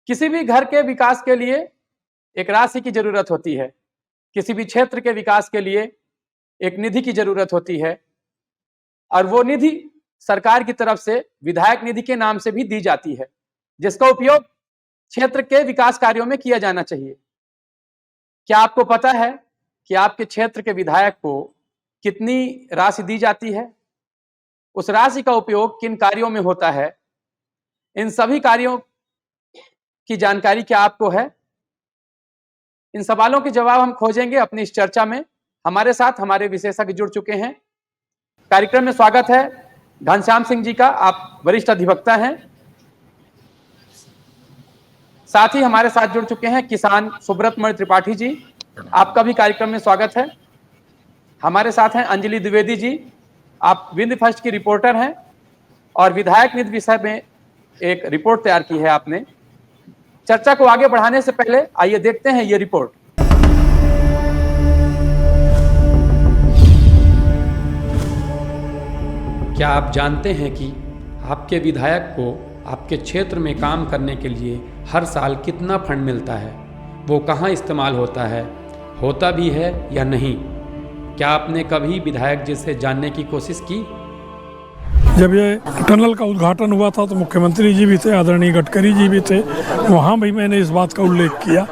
किसी भी घर के विकास के लिए एक राशि की जरूरत होती है, किसी भी क्षेत्र के विकास के लिए एक निधि की जरूरत होती है, और वो निधि सरकार की तरफ से विधायक निधि के नाम से भी दी जाती है, जिसका उपयोग क्षेत्र के विकास कार्यों में किया जाना चाहिए। क्या आपको पता है कि आपके क्षेत्र के विधायक को कितनी राशि दी जाती है? उस राशि का उपयोग किन कार्यों में होता है? इन सभी कार्यों की जानकारी क्या आपको है? इन सवालों के जवाब हम खोजेंगे अपनी इस चर्चा में। हमारे साथ हमारे विशेषज्ञ जुड़ चुके हैं। कार्यक्रम में स्वागत है घनश्याम सिंह जी का, आप वरिष्ठ अधिवक्ता हैं। साथ ही हमारे साथ जुड़ चुके हैं किसान सुब्रत मणि त्रिपाठी जी, आपका भी कार्यक्रम में स्वागत है। हमारे साथ हैं अंजलि द्विवेदी जी, आप विंध्य फर्स्ट की रिपोर्टर हैं और विधायक निधि विषय में एक रिपोर्ट तैयार की है आपने। चर्चा को आगे बढ़ाने से पहले आइए देखते हैं ये रिपोर्ट। क्या आप जानते हैं कि आपके विधायक को आपके क्षेत्र में काम करने के लिए हर साल कितना फंड मिलता है, वो कहाँ इस्तेमाल होता भी है या नहीं? क्या आपने कभी विधायक जी से जानने की कोशिश की? जब ये टनल का उद्घाटन हुआ था तो मुख्यमंत्री जी भी थे, आदरणीय गडकरी जी भी थे, वहाँ भी मैंने इस बात का उल्लेख किया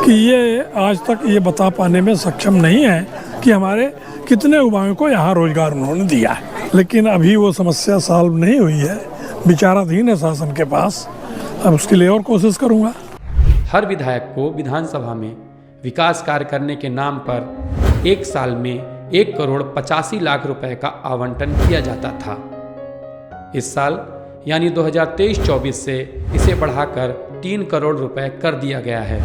कि ये आज तक ये बता पाने में सक्षम नहीं है कि हमारे कितने युवाओं को यहाँ रोजगार उन्होंने दिया है। लेकिन अभी वो समस्या सॉल्व नहीं हुई है, विचाराधीन है शासन के पास। अब उसके लिए और कोशिश करूँगा। हर विधायक को विधानसभा में विकास कार्य करने के नाम पर एक साल में 1,85,00,000 रुपए का आवंटन किया जाता था। इस साल यानी 2023-24 से इसे बढ़ाकर 3 करोड़ रुपए कर दिया गया है।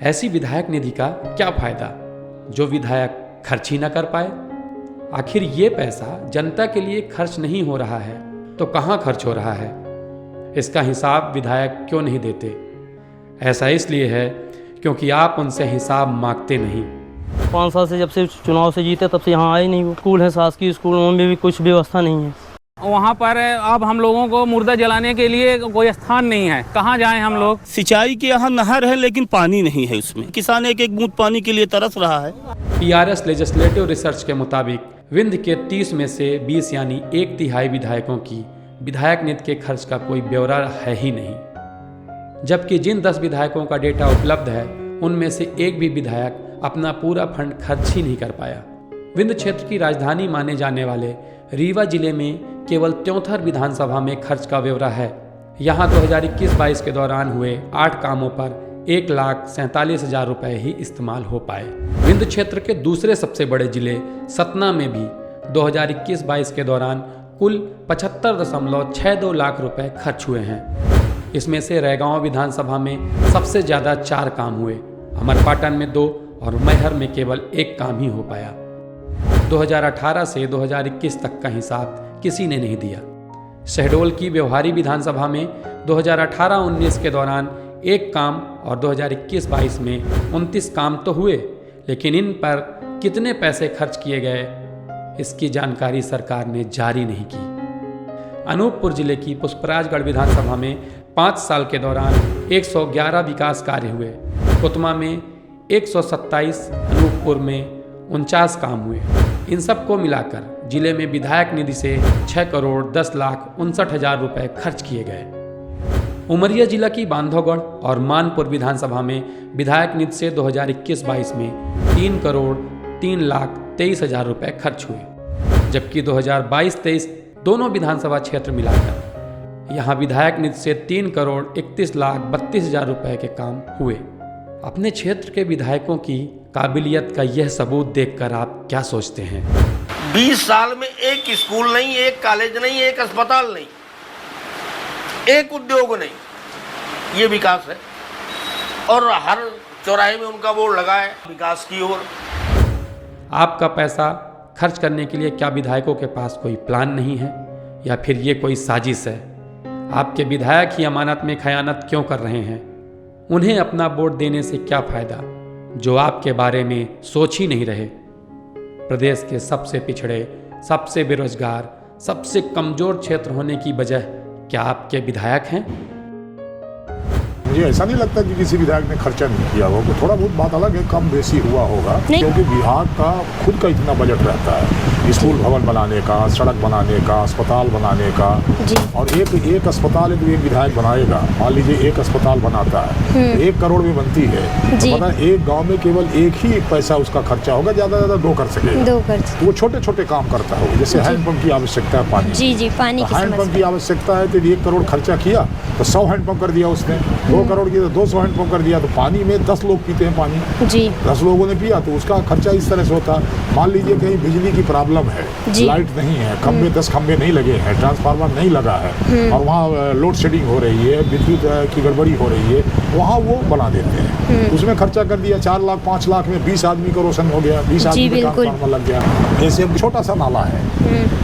ऐसी विधायक निधि का क्या फायदा जो विधायक खर्च ही न कर पाए? आखिर ये पैसा जनता के लिए खर्च नहीं हो रहा है तो कहाँ खर्च हो रहा है? इसका हिसाब विधायक क्यों नहीं देते? ऐसा इसलिए है क्योंकि आप उनसे हिसाब मांगते नहीं। 5 साल से जब से चुनाव से जीते तब से यहाँ आए नहीं। वो स्कूल है, शासकीय स्कूल, में भी कुछ व्यवस्था नहीं है। वहाँ पर अब हम लोगों को मुर्दा जलाने के लिए कोई स्थान नहीं है, कहाँ जाएं हम लोग? सिंचाई के यहाँ नहर है लेकिन पानी नहीं है उसमें। किसान एक एक बूंद पानी के लिए तरस रहा है। PRS लेजिस्लेटिव रिसर्च के मुताबिक विंध्य के 30 में से 20 यानी 1/3 विधायकों की विधायक निधि के खर्च का कोई ब्यौरा है ही नहीं। जबकि जिन 10 विधायकों का डेटा उपलब्ध है उनमें से एक भी विधायक अपना पूरा फंड खर्च ही नहीं कर पाया। विंध्य क्षेत्र की राजधानी माने जाने वाले रीवा जिले में केवल 73 विधानसभा में खर्च का ब्यौरा है। यहाँ 2021-22 के दौरान हुए 8 कामों पर 1,47,000 रुपए ही इस्तेमाल हो पाए। विंध्य क्षेत्र के दूसरे सबसे बड़े जिले सतना में भी 2021-22 के दौरान कुल 75.62 लाख रुपए खर्च हुए हैं। इसमें से रैगांव विधानसभा में सबसे ज़्यादा 4 काम हुए, अमरपाटन में 2 और मैहर में केवल 1 काम ही हो पाया। 2018 से 2021 तक का हिसाब किसी ने नहीं दिया। शहडोल की व्यवहारी विधानसभा में 2018-19 के दौरान 1 काम और 2021-22 में 29 काम तो हुए, लेकिन इन पर कितने पैसे खर्च किए गए इसकी जानकारी सरकार ने जारी नहीं की। अनूपपुर जिले की पुष्पराजगढ़ विधानसभा में 5 साल के दौरान 111 विकास कार्य हुए। कोतमा में 127, अनूपपुर में 49 काम हुए। इन सब को मिलाकर जिले में विधायक निधि से 6,10,59,000 रुपए खर्च किए गए। उमरिया जिला की बांधवगढ़ और मानपुर विधानसभा में विधायक निधि से 2021-22 में 3,03,23,000 रुपए खर्च हुए, जबकि 2022-23 दोनों विधानसभा क्षेत्र मिलाकर यहाँ विधायक निधि से 3,31,32,000 रुपए के काम हुए। अपने क्षेत्र के विधायकों की काबिलियत का यह सबूत देखकर आप क्या सोचते हैं? 20 साल में एक स्कूल नहीं, एक कॉलेज नहीं, एक अस्पताल नहीं, एक उद्योग नहीं, ये विकास है। और हर चौराहे में उनका बोर्ड लगा है विकास की ओर। आपका पैसा खर्च करने के लिए क्या विधायकों के पास कोई प्लान नहीं है, या फिर ये कोई साजिश है? आपके विधायक ही अमानत में खयानत क्यों कर रहे हैं? उन्हें अपना वोट देने से क्या फायदा जो आपके बारे में सोच ही नहीं रहे? प्रदेश के सबसे पिछड़े, सबसे बेरोजगार, सबसे कमजोर क्षेत्र होने की वजह क्या आपके विधायक हैं? मुझे ऐसा नहीं लगता कि किसी विधायक ने खर्चा नहीं किया होगा, थोड़ा बहुत बात अलग है, कम बेसी हुआ होगा, क्योंकि विभाग का खुद का इतना बजट रहता है, स्कूल भवन बनाने का, सड़क बनाने का, अस्पताल बनाने का। और एक अस्पताल एक विधायक बनाएगा, मान लीजिए एक अस्पताल बनाता है, 1 करोड़ में बनती है, तो पता है एक गाँव में केवल एक ही पैसा उसका खर्चा होगा, ज़्यादा से ज़्यादा 2 कर सकेगा। तो वो छोटे छोटे काम करता है, जैसे हैंडपम्प की आवश्यकता है, पानी पानी की हैंडपम्प की आवश्यकता है, तो 1 करोड़ खर्चा किया तो 100 हैंडपम्प कर दिया उसने, 2 करोड़ की तो 200 हैंडपम्प कर दिया, तो पानी में 10 लोग पीते हैं पानी, 10 लोगों ने पिया तो उसका खर्चा इस तरह से होता। मान लीजिए कहीं बिजली की प्रॉब्लम है, लाइट नहीं है, खंबे 10 खंबे नहीं लगे हैं, ट्रांसफार्मर नहीं लगा है, और वहाँ लोड शेडिंग हो रही है, विद्युत की गड़बड़ी हो रही है, वहाँ वो बना देते हैं, उसमें खर्चा कर दिया 4 लाख 5 लाख में 20 आदमी का रोशन हो गया, 20 आदमी का ट्रांसफार्मर लग गया। ऐसे छोटा सा नाला है,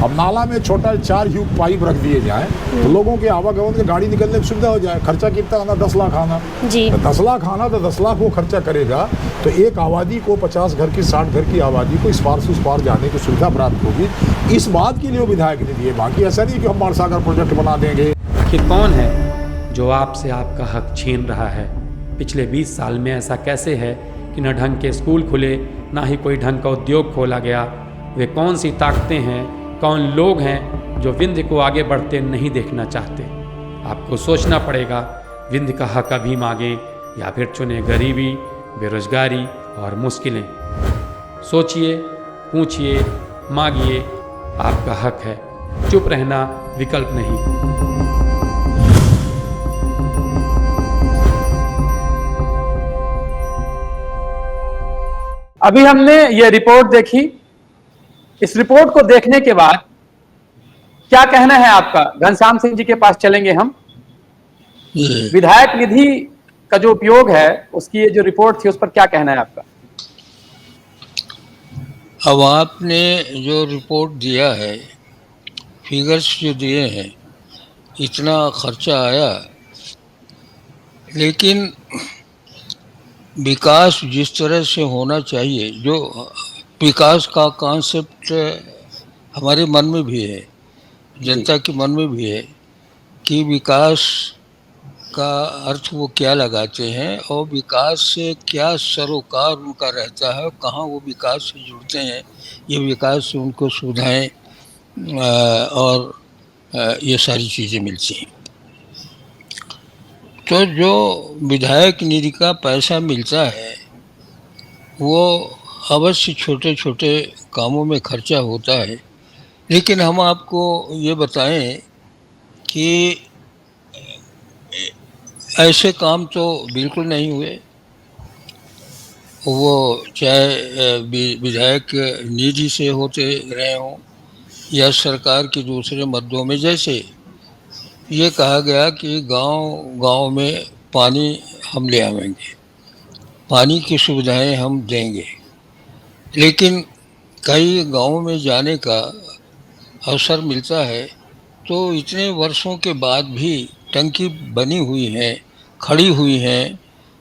अब नाला में छोटा 4 ह्यूब पाइप रख दिए जाए तो लोगों के आवागमन की गाड़ी निकलने की सुविधा हो जाए। खर्चा कितना आना, 10 लाख आना, तो 10 लाख आना, तो 10 लाख वो खर्चा करेगा, तो एक आबादी को 50 घर की 60 घर की आबादी को इस पार से उस पार जाने की सुविधा प्राप्त होगी। इस बात के लिए वो विधायक ने दिए, बाकी ऐसा नहीं कि हम बाणसागर प्रोजेक्ट बना देंगे। आखिर कौन है जो आपसे आपका हक छीन रहा है? पिछले 20 साल में ऐसा कैसे है कि न ढंग के स्कूल खुले, ना ही कोई ढंग का उद्योग खोला गया? वे कौन सी ताकतें हैं, कौन लोग हैं जो विंध्य को आगे बढ़ते नहीं देखना चाहते? आपको सोचना पड़ेगा, विंध्य का हक अभी मांगें या फिर चुने गरीबी, बेरोजगारी और मुश्किलें। सोचिए, पूछिए, मांगिए, आपका हक है, चुप रहना विकल्प नहीं। अभी हमने ये रिपोर्ट देखी, इस रिपोर्ट को देखने के बाद क्या कहना है आपका? घनश्याम सिंह जी के पास चलेंगे हम। विधायक निधि का जो उपयोग है, उसकी ये जो रिपोर्ट थी, उस पर क्या कहना है आपका? अब आपने जो रिपोर्ट दिया है, फिगर्स जो दिए हैं, इतना खर्चा आया, लेकिन विकास जिस तरह से होना चाहिए, जो विकास का कॉन्सेप्ट हमारे मन में भी है, जनता के मन में भी है कि विकास का अर्थ वो क्या लगाते हैं और विकास से क्या सरोकार उनका रहता है, कहाँ वो विकास से जुड़ते हैं, ये विकास से उनको सुविधाएं और ये सारी चीज़ें मिलती हैं। तो जो विधायक निधि का पैसा मिलता है वो अवश्य छोटे छोटे कामों में खर्चा होता है, लेकिन हम आपको ये बताएं कि ऐसे काम तो बिल्कुल नहीं हुए। वो चाहे विधायक निधि से होते रहे हों या सरकार के दूसरे मदों में, जैसे ये कहा गया कि गांव में पानी हम ले आवेंगे, पानी की सुविधाएं हम देंगे, लेकिन कई गांवों में जाने का अवसर मिलता है तो इतने वर्षों के बाद भी टंकी बनी हुई हैं, खड़ी हुई हैं,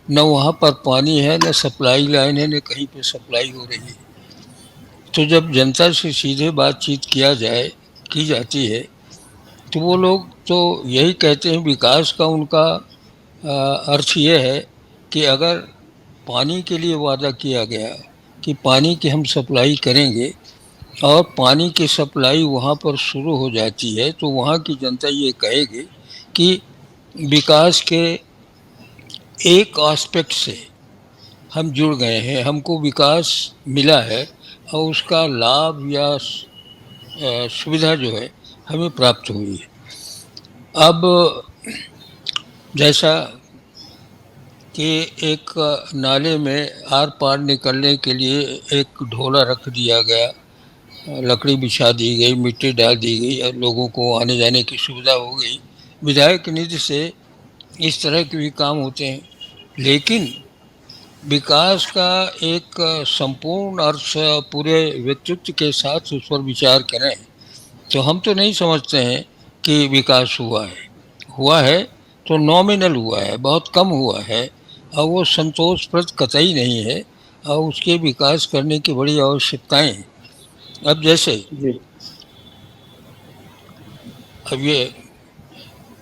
न वहाँ पर पानी है, न सप्लाई लाइन है, न कहीं पे सप्लाई हो रही है। तो जब जनता से सीधे बातचीत की जाती है तो वो लोग तो यही कहते हैं, विकास का उनका अर्थ ये है कि अगर पानी के लिए वादा किया गया कि पानी की हम सप्लाई करेंगे और पानी की सप्लाई वहाँ पर शुरू हो जाती है तो वहाँ की जनता ये कहेगी कि विकास के एक एस्पेक्ट से हम जुड़ गए हैं, हमको विकास मिला है और उसका लाभ या सुविधा जो है हमें प्राप्त हुई है। अब जैसा कि एक नाले में आर पार निकलने के लिए एक ढोला रख दिया गया, लकड़ी बिछा दी गई, मिट्टी डाल दी गई और लोगों को आने जाने की सुविधा हो गई। विधायक निधि से इस तरह के भी काम होते हैं, लेकिन विकास का एक संपूर्ण अर्थ पूरे व्यक्तित्व के साथ उस पर विचार करें तो हम तो नहीं समझते हैं कि विकास हुआ है तो नॉमिनल हुआ है, बहुत कम हुआ है और वो संतोषप्रद कतई नहीं है और उसके विकास करने की बड़ी आवश्यकताएं हैं। अब जैसे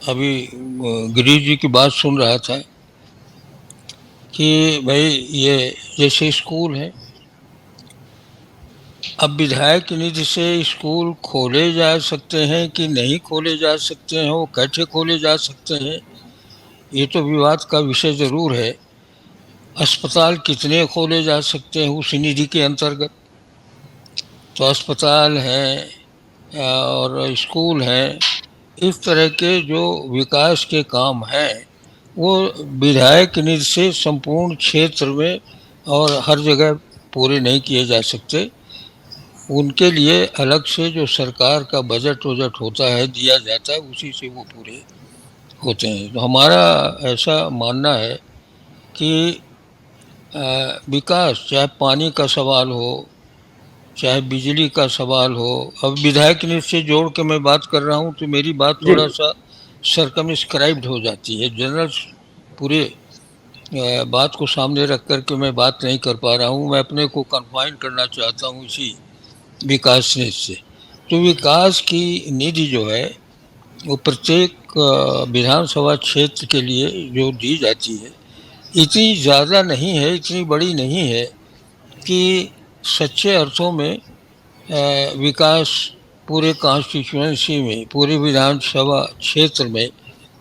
अभी गिरीश जी की बात सुन रहा था कि भाई ये जैसे स्कूल है, अब विधायक निधि से स्कूल खोले जा सकते हैं कि नहीं खोले जा सकते हैं, वो कैसे खोले जा सकते हैं, ये तो विवाद का विषय ज़रूर है। अस्पताल कितने खोले जा सकते हैं उस निधि के अंतर्गत, तो अस्पताल हैं और स्कूल हैं, इस तरह के जो विकास के काम हैं वो विधायक निधि से संपूर्ण क्षेत्र में और हर जगह पूरे नहीं किए जा सकते। उनके लिए अलग से जो सरकार का बजट वजट होता है, दिया जाता है, उसी से वो पूरे होते हैं। तो हमारा ऐसा मानना है कि विकास, चाहे पानी का सवाल हो, चाहे बिजली का सवाल हो, अब विधायक निधि से जोड़ के मैं बात कर रहा हूँ तो मेरी बात थोड़ा सा सरकमस्क्राइब्ड हो जाती है, जनरल पूरे बात को सामने रख कर के मैं बात नहीं कर पा रहा हूँ। मैं अपने को कन्फाइन करना चाहता हूँ इसी विकास निधि से। तो विकास की निधि जो है वो प्रत्येक विधानसभा क्षेत्र के लिए जो दी जाती है, इतनी ज़्यादा नहीं है, इतनी बड़ी नहीं है कि सच्चे अर्थों में विकास पूरे कॉन्स्टिट्यूएंसी में, पूरे विधानसभा क्षेत्र में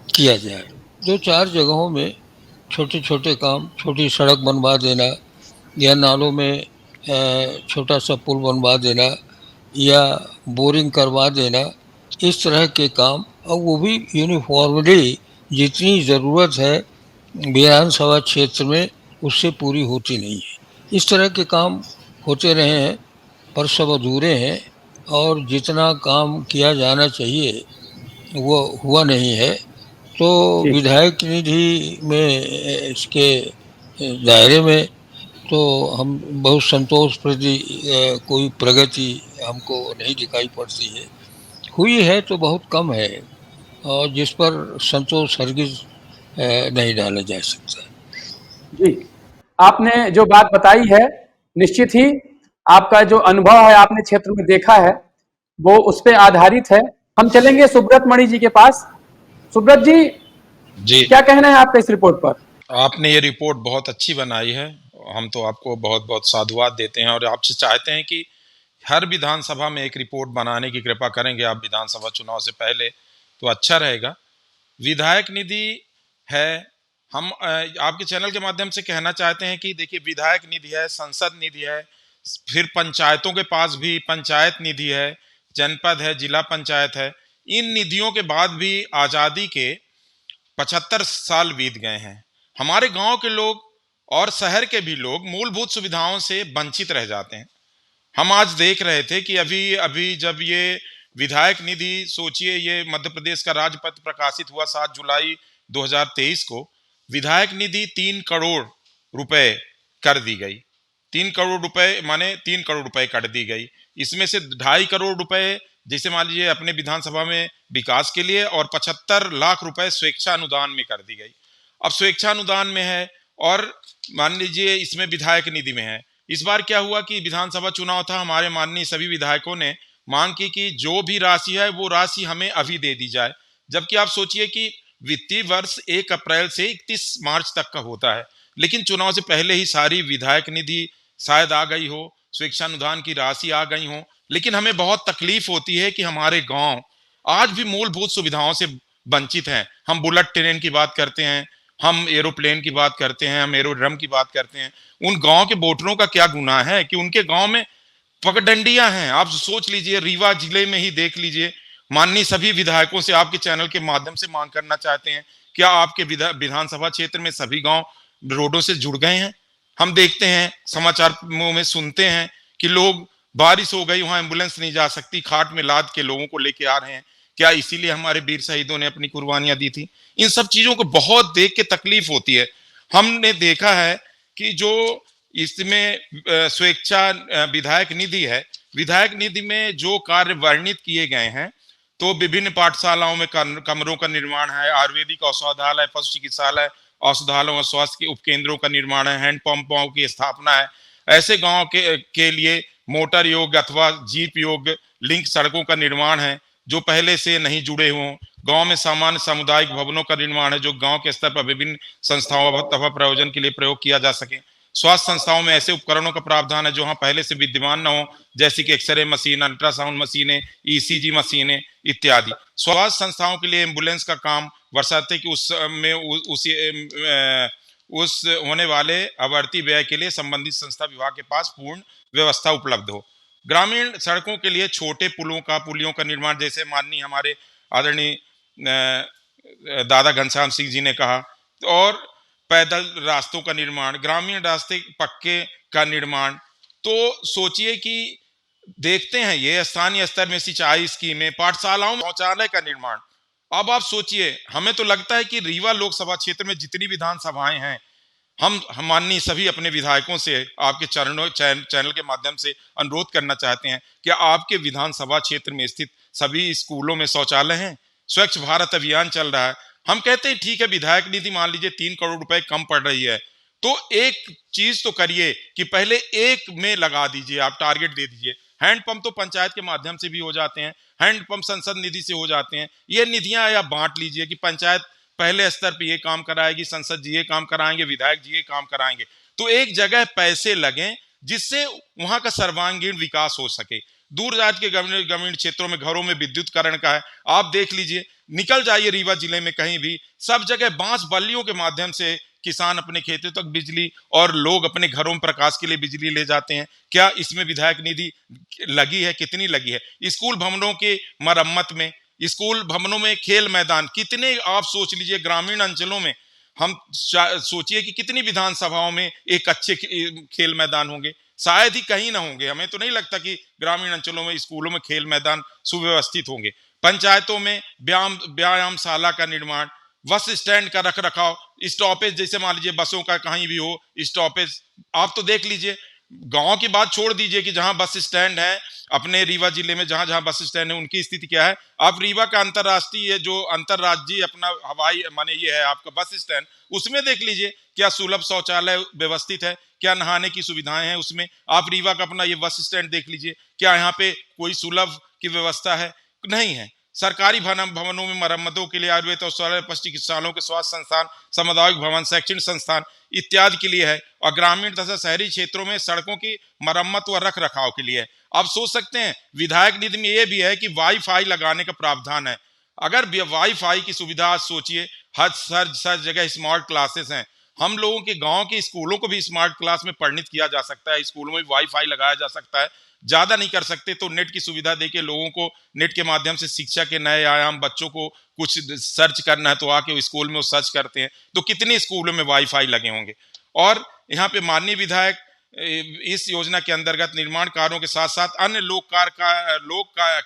किया जाए। दो चार जगहों में छोटे छोटे काम, छोटी सड़क बनवा देना या नालों में छोटा सा पुल बनवा देना या बोरिंग करवा देना, इस तरह के काम, और वो भी यूनिफॉर्मली जितनी ज़रूरत है विधानसभा क्षेत्र में उससे पूरी होती नहीं है। इस तरह के काम होते रहे हैं पर सब अधूरे हैं, और जितना काम किया जाना चाहिए वो हुआ नहीं है। तो विधायक निधि में इसके दायरे में तो हम बहुत संतोष प्रति कोई प्रगति हमको नहीं दिखाई पड़ती है, हुई है तो बहुत कम है, और जिस पर संतोष हरगिज नहीं डाला जा सकता। जी, आपने जो बात बताई है, निश्चित ही आपका जो अनुभव है, आपने क्षेत्र में देखा है, वो उस पे आधारित है। हम चलेंगे सुब्रत मणि जी के पास। सुब्रत जी, क्या कहना है आपका इस रिपोर्ट पर? आपने ये रिपोर्ट बहुत अच्छी बनाई है, हम तो आपको बहुत बहुत साधुवाद देते हैं और आपसे चाहते हैं कि हर विधानसभा में एक रिपोर्ट बनाने की कृपा करेंगे आप विधानसभा चुनाव से पहले, तो अच्छा रहेगा। विधायक निधि है, हम आपके चैनल के माध्यम से कहना चाहते हैं कि देखिए, विधायक निधि है, संसद निधि है, फिर पंचायतों के पास भी पंचायत निधि है, जनपद है, जिला पंचायत है। इन निधियों के बाद भी आज़ादी के 75 साल बीत गए हैं। हमारे गांव के लोग और शहर के भी लोग मूलभूत सुविधाओं से वंचित रह जाते हैं। हम आज देख रहे थे कि अभी जब ये विधायक निधि, सोचिए, ये मध्य प्रदेश का राजपत्र प्रकाशित हुआ 7 जुलाई 2023 को, विधायक निधि 3 करोड़ रुपए कर दी गई। 3 करोड़ रुपए माने 3 करोड़ रुपए कर दी गई। इसमें से 2.5 करोड़ रुपए जैसे मान लीजिए अपने विधानसभा में विकास के लिए, और 75 लाख रुपए स्वेच्छा अनुदान में कर दी गई। अब स्वेच्छा अनुदान में है और मान लीजिए इसमें विधायक निधि में है। इस बार क्या हुआ कि विधानसभा चुनाव था, हमारे माननीय सभी विधायकों ने मांग की कि जो भी राशि है वो राशि हमें अभी दे दी जाए, जबकि आप सोचिए कि वित्तीय वर्ष 1 अप्रैल से 31 मार्च तक का होता है, लेकिन चुनाव से पहले ही सारी विधायक निधि शायद आ गई हो, स्वेच्छानुदान की राशि आ गई हो। लेकिन हमें बहुत तकलीफ होती है कि हमारे गांव आज भी मूलभूत सुविधाओं से वंचित हैं। हम बुलेट ट्रेन की बात करते हैं, हम एरोप्लेन की बात करते हैं, हम एरोड्रम की बात करते हैं। उन गांव के वोटरों का क्या गुनाह है कि उनके गांव में पगडंडियां हैं? आप सोच लीजिए, रीवा जिले में ही देख लीजिए। माननीय सभी विधायकों से आपके चैनल के माध्यम से मांग करना चाहते हैं, क्या आपके विधानसभा क्षेत्र में सभी गांव रोडों से जुड़ गए हैं? हम देखते हैं, समाचार में सुनते हैं कि लोग, बारिश हो गई, वहां एम्बुलेंस नहीं जा सकती, खाट में लाद के लोगों को लेके आ रहे हैं। क्या इसीलिए हमारे वीर शहीदों ने अपनी कुर्बानियां दी थी? इन सब चीजों को बहुत देख के तकलीफ होती है। हमने देखा है कि जो इसमें स्वेच्छा विधायक निधि है, विधायक निधि में जो कार्य वर्णित किए गए हैं, तो विभिन्न पाठशालाओं में कमरों का निर्माण है, आयुर्वेदिक औषधालय, पशु चिकित्सालय, औषधालयों और स्वास्थ्य के उपकेंद्रों का निर्माण है, हैंडपंपों की स्थापना है। ऐसे गांव के लिए मोटर योग्य अथवा जीप योग्य लिंक सड़कों का निर्माण है जो पहले से नहीं जुड़े हों, गांव में सामान्य सामुदायिक भवनों का निर्माण है जो गांव के स्तर पर विभिन्न संस्थाओं तथा प्रयोजन के लिए प्रयोग किया जा सके। स्वास्थ्य संस्थाओं में ऐसे उपकरणों का प्रावधान है जो वहां पहले से विद्यमान न हो, जैसे कि एक्सरे मशीन, अल्ट्रासाउंड मशीनें, ईसीजी मशीनें इत्यादि। स्वास्थ्य संस्थाओं के लिए एम्बुलेंस का काम बरसाते कि उस होने वाले आवर्ती व्यय के लिए संबंधित संस्था विभाग के पास पूर्ण व्यवस्था उपलब्ध हो। ग्रामीण सड़कों के लिए छोटे पुलियों का निर्माण, जैसे माननीय हमारे आदरणीय दादा घनश्याम सिंह जी ने कहा, और पैदल रास्तों का निर्माण, ग्रामीण रास्ते पक्के का निर्माण। तो सोचिए कि देखते हैं ये स्थानीय स्तर में सिंचाई स्कीमें, पाठशालाओं में शौचालय का निर्माण। अब आप सोचिए, हमें तो लगता है कि रीवा लोकसभा क्षेत्र में जितनी विधानसभाएं हैं, हम माननीय सभी अपने विधायकों से आपके चैनल के माध्यम से अनुरोध करना चाहते हैं कि आपके विधानसभा क्षेत्र में स्थित सभी स्कूलों में शौचालय हैं। स्वच्छ भारत अभियान चल रहा है। हम कहते हैं ठीक है, विधायक निधि मान लीजिए 3 करोड़ रुपए कम पड़ रही है, तो एक चीज तो करिए कि पहले एक में लगा दीजिए, आप टारगेट दे दीजिए। हैंडपंप तो पंचायत के माध्यम से भी हो जाते हैं, हैंडपंप संसद निधि से हो जाते हैं। ये निधियां या बांट लीजिए कि पंचायत पहले स्तर पे ये काम कराएगी, संसद जी ये काम कराएंगे, विधायक जी ये काम कराएंगे। तो एक जगह पैसे लगें जिससे वहां का सर्वांगीण विकास हो सके। दूर दराज के ग्रामीण क्षेत्रों में घरों में विद्युतकरण का है, आप देख लीजिए, निकल जाइए रीवा जिले में कहीं भी, सब जगह बांस बल्लियों के माध्यम से किसान अपने खेतों तक बिजली और लोग अपने घरों में प्रकाश के लिए बिजली ले जाते हैं। क्या इसमें विधायक निधि लगी है? कितनी लगी है? स्कूल भवनों के मरम्मत में, स्कूल भवनों में खेल मैदान कितने, आप सोच लीजिए ग्रामीण अंचलों में, हम सोचिए कि कितनी विधानसभाओं में एक अच्छे खेल मैदान होंगे, शायद ही कहीं ना होंगे। हमें तो नहीं लगता कि ग्रामीण अंचलों में स्कूलों में खेल मैदान सुव्यवस्थित होंगे। पंचायतों में व्यायामशाला का निर्माण, बस स्टैंड का रख रखाव, स्टॉपेज, जैसे मान लीजिए बसों का कहीं भी हो स्टॉपेज, आप तो देख लीजिए, गांव की बात छोड़ दीजिए कि जहां बस स्टैंड है अपने रीवा जिले में, जहां जहां बस स्टैंड है उनकी स्थिति क्या है। आप रीवा का अंतरराष्ट्रीय जो अंतरराज्यीय अपना हवाई माने ये है आपका बस स्टैंड, उसमें देख लीजिए क्या सुलभ शौचालय व्यवस्थित है, क्या नहाने की सुविधाएं हैं उसमें। आप रीवा का अपना ये बस स्टैंड देख लीजिए, क्या यहाँ पे कोई सुलभ की व्यवस्था है? नहीं है। सरकारी भवनों में मरम्मतों के लिए आयुर्वेद औषधालय, पशु चिकित्सालयों के स्वास्थ्य संस्थान, सामुदायिक भवन, शैक्षणिक संस्थान इत्यादि के लिए है। और ग्रामीण तथा शहरी क्षेत्रों में सड़कों की मरम्मत व रख रखाव के लिए है। आप सोच सकते हैं विधायक निधि में यह भी है कि वाईफाई लगाने का प्रावधान है। अगर वाईफाई की सुविधा, आज सोचिए हर जगह स्मार्ट क्लासेस हैं, हम लोगों के गांव के स्कूलों को भी स्मार्ट क्लास में परिणित किया जा सकता है, स्कूलों में वाईफाई लगाया जा सकता है। ज्यादा नहीं कर सकते तो नेट की सुविधा देके लोगों को नेट के माध्यम से शिक्षा के नए आयाम, बच्चों को कुछ सर्च करना है तो आके स्कूल में वो सर्च करते हैं। तो कितने स्कूलों में वाईफाई लगे होंगे। और यहाँ पे माननीय विधायक इस योजना के अंतर्गत निर्माण कार्यों के साथ साथ अन्य लोक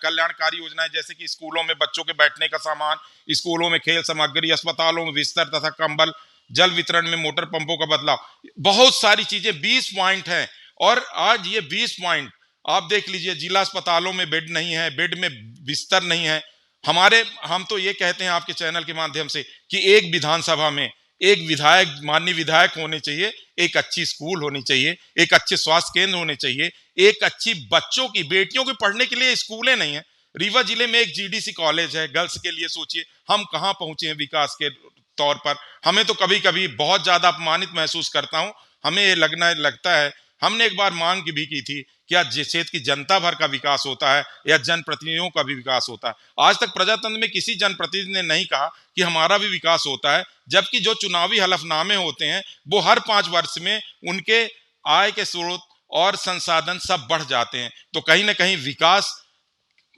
कल्याणकारी योजनाएं, जैसे कि स्कूलों में बच्चों के बैठने का सामान, स्कूलों में खेल सामग्री, अस्पतालों में बिस्तर तथा कंबल, जल वितरण में मोटर पंपों का बदलाव, बहुत सारी चीजें। 20 पॉइंट हैं। और आज ये 20 पॉइंट आप देख लीजिए, जिला अस्पतालों में बेड नहीं है, बेड में बिस्तर नहीं है। हम तो ये कहते हैं आपके चैनल के माध्यम से कि एक विधानसभा में एक विधायक, माननीय विधायक होने चाहिए, एक अच्छी स्कूल होनी चाहिए, एक अच्छे स्वास्थ्य केंद्र होने चाहिए, एक अच्छी बच्चों की, बेटियों के पढ़ने के लिए स्कूलें नहीं है। रीवा जिले में एक जीडीसी कॉलेज है गर्ल्स के लिए, सोचिए हम कहाँ पहुंचे हैं विकास के तौर पर। हमें तो कभी कभी बहुत ज्यादा अपमानित महसूस करता हूं। हमें ये लगता है, हमने एक बार मांग भी की थी, क्या क्षेत्र की जनता भर का विकास होता है या जनप्रतिनिधियों का भी विकास होता है? आज तक प्रजातंत्र में किसी जनप्रतिनिधि ने नहीं कहा कि हमारा भी विकास होता है, जबकि जो चुनावी हलफनामे होते हैं वो हर 5 वर्ष में उनके आय के स्रोत और संसाधन सब बढ़ जाते हैं। तो कहीं ना कहीं विकास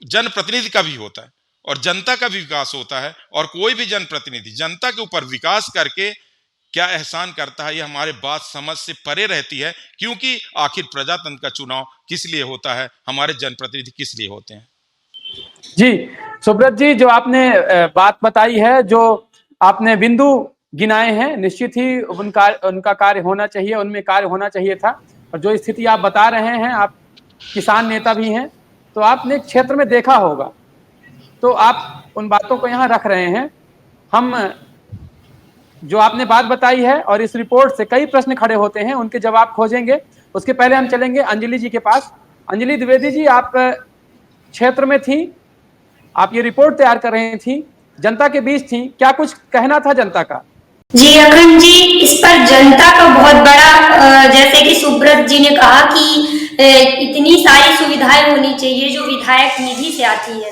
जनप्रतिनिधि का भी होता है और जनता का भी विकास होता है। और कोई भी जनप्रतिनिधि जनता के ऊपर विकास करके क्या एहसान करता है, ये हमारे बात समझ से परे रहती है। क्योंकि आखिर प्रजातंत्र का चुनाव किस लिए होता है, हमारे जनप्रतिनिधि किस लिए होते हैं। जी सुब्रत जी, जो आपने बात बताई है, जो आपने बिंदु गिनाए हैं, निश्चित ही उनका कार्य होना चाहिए, उनमें कार्य होना चाहिए था। और जो स्थिति आप बता रहे हैं, आप किसान नेता भी हैं, तो आपने क्षेत्र में देखा होगा, तो आप उन बातों को यहाँ रख रहे हैं। हम जो आपने बात बताई है और इस रिपोर्ट से कई प्रश्न खड़े होते हैं, उनके जवाब खोजेंगे। उसके पहले हम चलेंगे अंजलि जी के पास। अंजलि द्विवेदी जी, आप क्षेत्र में थी, आप ये रिपोर्ट तैयार कर रही थी, जनता के बीच थी, क्या कुछ कहना था जनता का? जी अखंड जी, इस पर जनता का बहुत बड़ा, जैसे कि सुब्रत जी ने कहा कि इतनी सारी सुविधाएं होनी चाहिए जो विधायक निधि से आती है।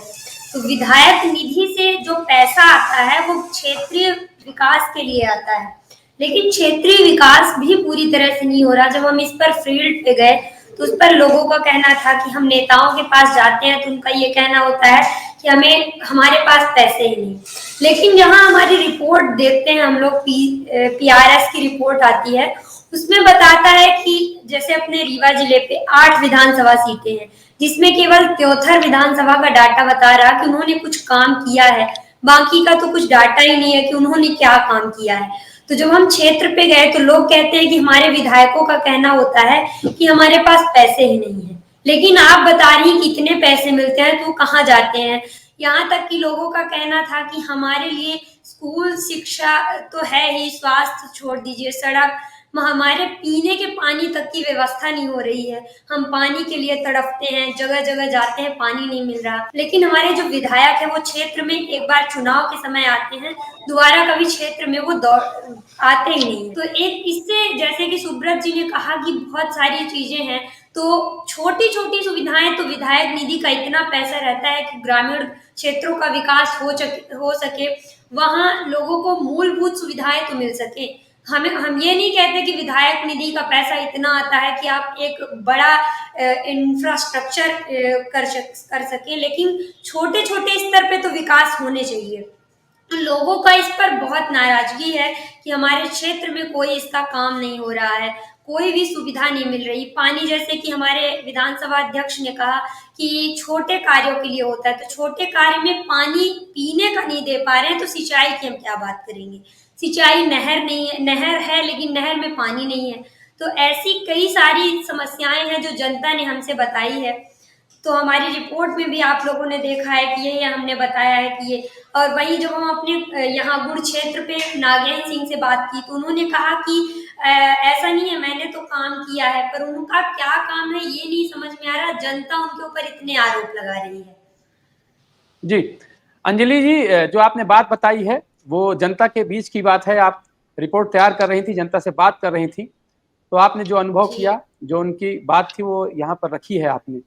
तो विधायक निधि से जो पैसा आता है वो क्षेत्रीय विकास के लिए आता है, लेकिन क्षेत्रीय विकास भी पूरी तरह से नहीं हो रहा। जब हम इस पर फील्ड पे गए तो उस पर लोगों का कहना था कि हम नेताओं के पास जाते हैं तो उनका ये कहना होता है कि हमारे पास पैसे ही नहीं। लेकिन जहां हमारी रिपोर्ट देखते हैं हम लोग, पीआरएस की रिपोर्ट आती है, उसमें बताता है कि जैसे अपने रीवा जिले पे 8 विधानसभा सीटें हैं, जिसमें केवल त्योथर विधानसभा का डाटा बता रहा कि उन्होंने कुछ काम किया है, बाकी का तो कुछ डाटा ही नहीं है कि उन्होंने क्या काम किया है। तो जब हम क्षेत्र पे गए तो लोग कहते हैं कि हमारे विधायकों का कहना होता है कि हमारे पास पैसे ही नहीं है। लेकिन आप बता रही कि इतने पैसे मिलते हैं तो कहाँ जाते हैं? यहाँ तक कि लोगों का कहना था कि हमारे लिए स्कूल शिक्षा तो है ही, स्वास्थ्य छोड़ दीजिए, सड़क, हमारे पीने के पानी तक की व्यवस्था नहीं हो रही है। हम पानी के लिए तड़पते हैं, जगह जगह जाते हैं, पानी नहीं मिल रहा। लेकिन हमारे जो विधायक है वो क्षेत्र में एक बार चुनाव के समय आते हैं, दोबारा कभी क्षेत्र में वो दौड़ आते ही नहीं है। तो एक इससे, जैसे कि सुब्रत जी ने कहा कि बहुत सारी चीजें हैं, तो छोटी छोटी सुविधाएं, तो विधायक निधि का इतना पैसा रहता है कि ग्रामीण क्षेत्रों का विकास हो सके, वहां लोगों को मूलभूत सुविधाएं तो मिल सके। हम ये नहीं कहते कि विधायक निधि का पैसा इतना आता है कि आप एक बड़ा इंफ्रास्ट्रक्चर कर सके, लेकिन छोटे छोटे स्तर पे तो विकास होने चाहिए। लोगों का इस पर बहुत नाराजगी है कि हमारे क्षेत्र में कोई इसका काम नहीं हो रहा है, कोई भी सुविधा नहीं मिल रही। पानी, जैसे कि हमारे विधानसभा अध्यक्ष ने कहा कि छोटे कार्यों के लिए होता है, तो छोटे कार्य में पानी पीने का नहीं दे पा रहे हैं तो सिंचाई की हम क्या बात करेंगे? सिंचाई, नहर नहीं है, नहर है लेकिन नहर में पानी नहीं है। तो ऐसी कई सारी समस्याएं हैं जो जनता ने हमसे बताई है। तो हमारी रिपोर्ट में भी आप लोगों ने देखा है कि ये हमने बताया है कि ये। और वहीं जब हम अपने यहाँ गुड़ क्षेत्र पे नागेंद्र सिंह से बात की तो उन्होंने कहा कि ऐसा नहीं है, मैंने तो काम किया है, पर उनका क्या काम है ये नहीं समझ में आ रहा। जनता उनके ऊपर इतने आरोप लगा रही है। जी अंजलि जी, जो आपने बात बताई है वो जनता के बीच की बात है। आप रिपोर्ट तैयार कर रही थी, जनता से बात कर रही थी, तो आपने जो अनुभव किया, जो उनकी बात थी वो यहाँ पर रखी है आपने।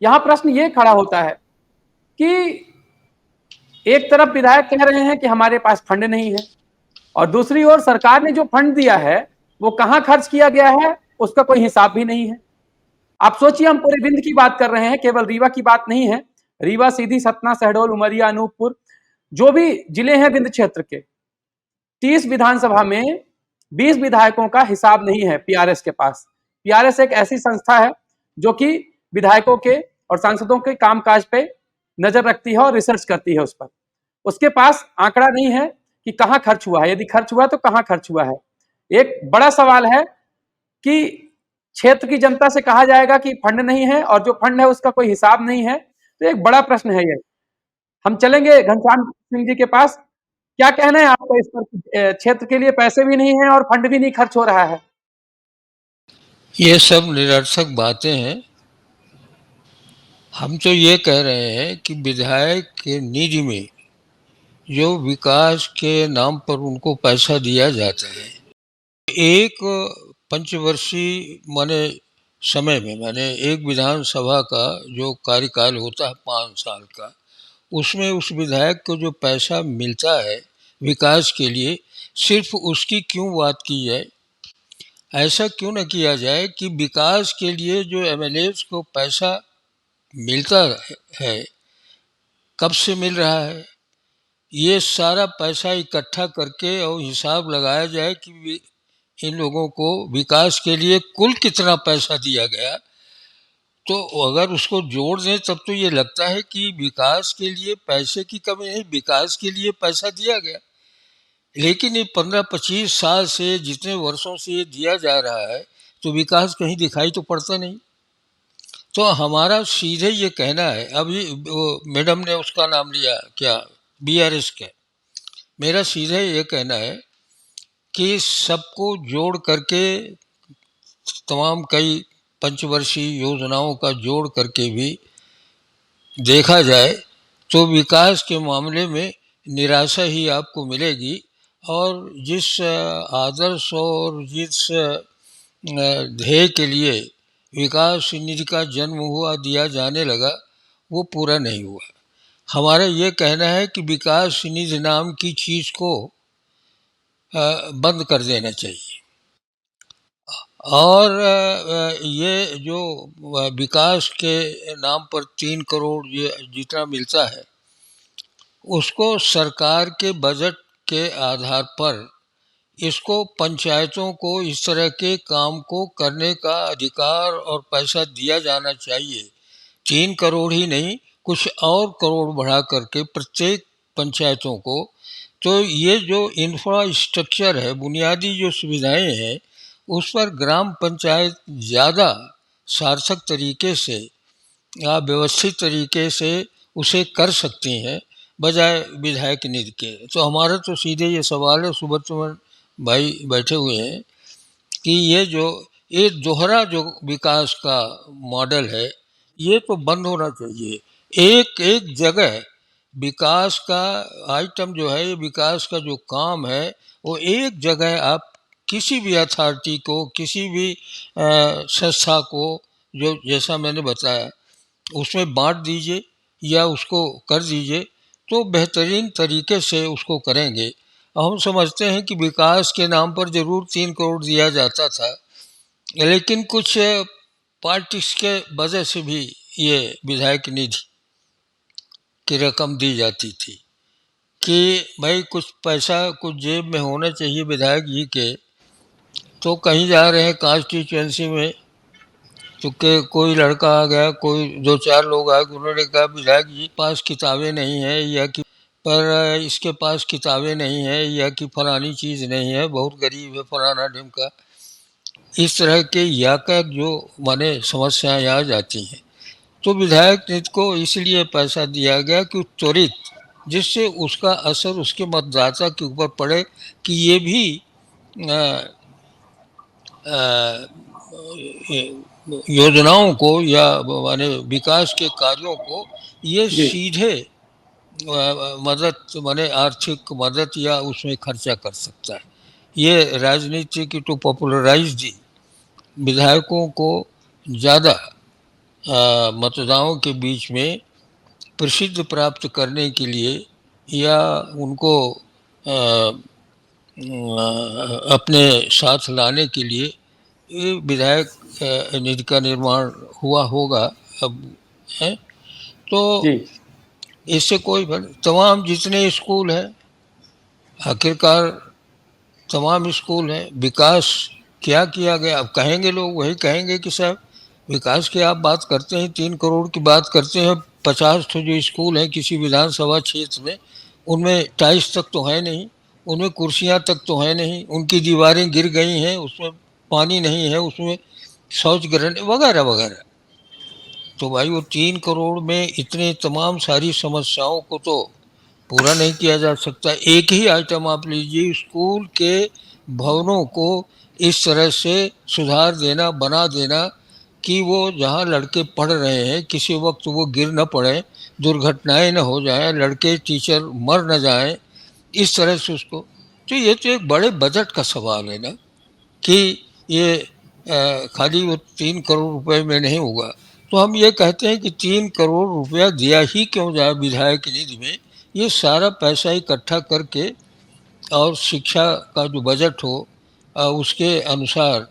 यहाँ प्रश्न ये खड़ा होता है कि एक तरफ विधायक कह रहे हैं कि हमारे पास फंड नहीं है, और दूसरी ओर सरकार ने जो फंड दिया है वो कहां खर्च किया गया है उसका कोई हिसाब भी नहीं है। आप सोचिए, हम पूरे विंध्य की बात कर रहे हैं, केवल रीवा की बात नहीं है। रीवा, सीधी, सतना, शहडोल, उमरिया, अनूपपुर, जो भी जिले हैं विंध्य क्षेत्र के, 30 विधानसभा में 20 विधायकों का हिसाब नहीं है पीआरएस के पास। पीआरएस एक ऐसी संस्था है जो कि विधायकों के और सांसदों के कामकाज पे नजर रखती है और रिसर्च करती है उस पर। उसके पास आंकड़ा नहीं है कि कहां खर्च हुआ है, यदि खर्च हुआ तो कहां खर्च हुआ है। एक बड़ा सवाल है कि क्षेत्र की जनता से कहा जाएगा कि फंड नहीं है, और जो फंड है उसका कोई हिसाब नहीं है, तो एक बड़ा प्रश्न है ये। हम चलेंगे घनश्याम सिंह जी के पास। क्या कहना है आपका इस पर? क्षेत्र के लिए पैसे भी नहीं है और फंड भी नहीं खर्च हो रहा है। ये सब निरर्थक बातें हैं। हम तो ये कह रहे हैं कि विधायक के निधि में जो विकास के नाम पर उनको पैसा दिया जाता है, एक पंचवर्षीय माने समय में, माने एक विधानसभा का जो कार्यकाल होता है 5 साल का, उसमें उस विधायक को जो पैसा मिलता है विकास के लिए, सिर्फ उसकी क्यों बात की जाए? ऐसा क्यों न किया जाए कि विकास के लिए जो एमएलएज को पैसा मिलता है, कब से मिल रहा है, ये सारा पैसा इकट्ठा करके और हिसाब लगाया जाए कि इन लोगों को विकास के लिए कुल कितना पैसा दिया गया। तो अगर उसको जोड़ दें तब तो ये लगता है कि विकास के लिए पैसे की कमी नहीं, विकास के लिए पैसा दिया गया। लेकिन ये 15-25 साल से, जितने वर्षों से ये दिया जा रहा है, तो विकास कहीं दिखाई तो पड़ता नहीं। तो हमारा सीधे ये कहना है, अभी मैडम ने उसका नाम लिया क्या, बीआरएस का, मेरा सीधे ये कहना है कि सबको जोड़ करके, तमाम कई पंचवर्षीय योजनाओं का जोड़ करके भी देखा जाए तो विकास के मामले में निराशा ही आपको मिलेगी। और जिस आदर्श और जिस ध्येय के लिए विकास निधि का जन्म हुआ, दिया जाने लगा, वो पूरा नहीं हुआ। हमारा ये कहना है कि विकास निधि नाम की चीज़ को बंद कर देना चाहिए। और ये जो विकास के नाम पर 3 करोड़ ये जितना मिलता है, उसको सरकार के बजट के आधार पर इसको पंचायतों को इस तरह के काम को करने का अधिकार और पैसा दिया जाना चाहिए। 3 करोड़ ही नहीं, कुछ और करोड़ बढ़ा करके प्रत्येक पंचायतों को। तो ये जो इंफ्रास्ट्रक्चर है, बुनियादी जो सुविधाएं हैं, उस पर ग्राम पंचायत ज़्यादा सार्थक तरीके से या व्यवस्थित तरीके से उसे कर सकती हैं, बजाय विधायक निधि के। तो हमारा तो सीधे ये सवाल है, सुब्रत भाई बैठे हुए हैं, कि ये दोहरा जो विकास का मॉडल है, ये तो बंद होना चाहिए। एक एक जगह विकास का आइटम जो है, ये विकास का जो काम है, वो एक जगह आप किसी भी अथॉरिटी को, किसी भी संस्था को, जो जैसा मैंने बताया, उसमें बांट दीजिए या उसको कर दीजिए, तो बेहतरीन तरीके से उसको करेंगे। हम समझते हैं कि विकास के नाम पर ज़रूर 3 करोड़ दिया जाता था, लेकिन कुछ पॉलिटिक्स के वजह से भी ये विधायक निधि की रकम दी जाती थी कि भाई कुछ पैसा कुछ जेब में होना चाहिए विधायक जी के। तो कहीं जा रहे हैं कॉन्स्टिट्यूएंसी में, तो कोई लड़का आ गया, कोई 2-4 लोग आए, उन्होंने कहा विधायक जी पास किताबें नहीं है, या कि पर इसके पास किताबें नहीं है, या कि फलानी चीज़ नहीं है, बहुत गरीब है, फलाना ढिमका। इस तरह के या का जो माने समस्याएं आ जाती हैं, तो विधायक निधि को इसलिए पैसा दिया गया कि त्वरित, जिससे उसका असर उसके मतदाता के ऊपर पड़े कि ये भी योजनाओं को या माने विकास के कार्यों को ये सीधे मदद माने आर्थिक मदद या उसमें खर्चा कर सकता है। ये राजनीति की टू पॉपुलराइज दी, विधायकों को ज़्यादा मतदाताओं के बीच में प्रसिद्ध प्राप्त करने के लिए, या उनको अपने साथ लाने के लिए ये विधायक निधि का निर्माण हुआ होगा अब है। तो इससे कोई तमाम जितने स्कूल हैं, आखिरकार तमाम स्कूल हैं, विकास क्या किया गया? अब कहेंगे लोग, वही कहेंगे कि साहब विकास की आप बात करते हैं, 3 करोड़ की बात करते हैं, 50 तो जो स्कूल हैं किसी विधानसभा क्षेत्र में, उनमें टाइल्स तक तो है नहीं, उनमें कुर्सियां तक तो है नहीं, उनकी दीवारें गिर गई हैं, उसमें पानी नहीं है, उसमें शौच ग्रहण वगैरह वगैरह। तो भाई वो 3 करोड़ में इतने तमाम सारी समस्याओं को तो पूरा नहीं किया जा सकता। एक ही आइटम आप लीजिए, स्कूल के भवनों को इस तरह से सुधार देना, बना देना कि वो जहाँ लड़के पढ़ रहे हैं किसी वक्त वो गिर न पड़े, दुर्घटनाएं न हो जाएं, लड़के टीचर मर न जाएं, इस तरह से उसको। तो ये तो एक बड़े बजट का सवाल है ना, कि ये खाली वो 3 करोड़ रुपए में नहीं होगा। तो हम ये कहते हैं कि 3 करोड़ रुपया दिया ही क्यों जाए विधायक निधि में, ये सारा पैसा इकट्ठा करके और शिक्षा का जो बजट हो उसके अनुसार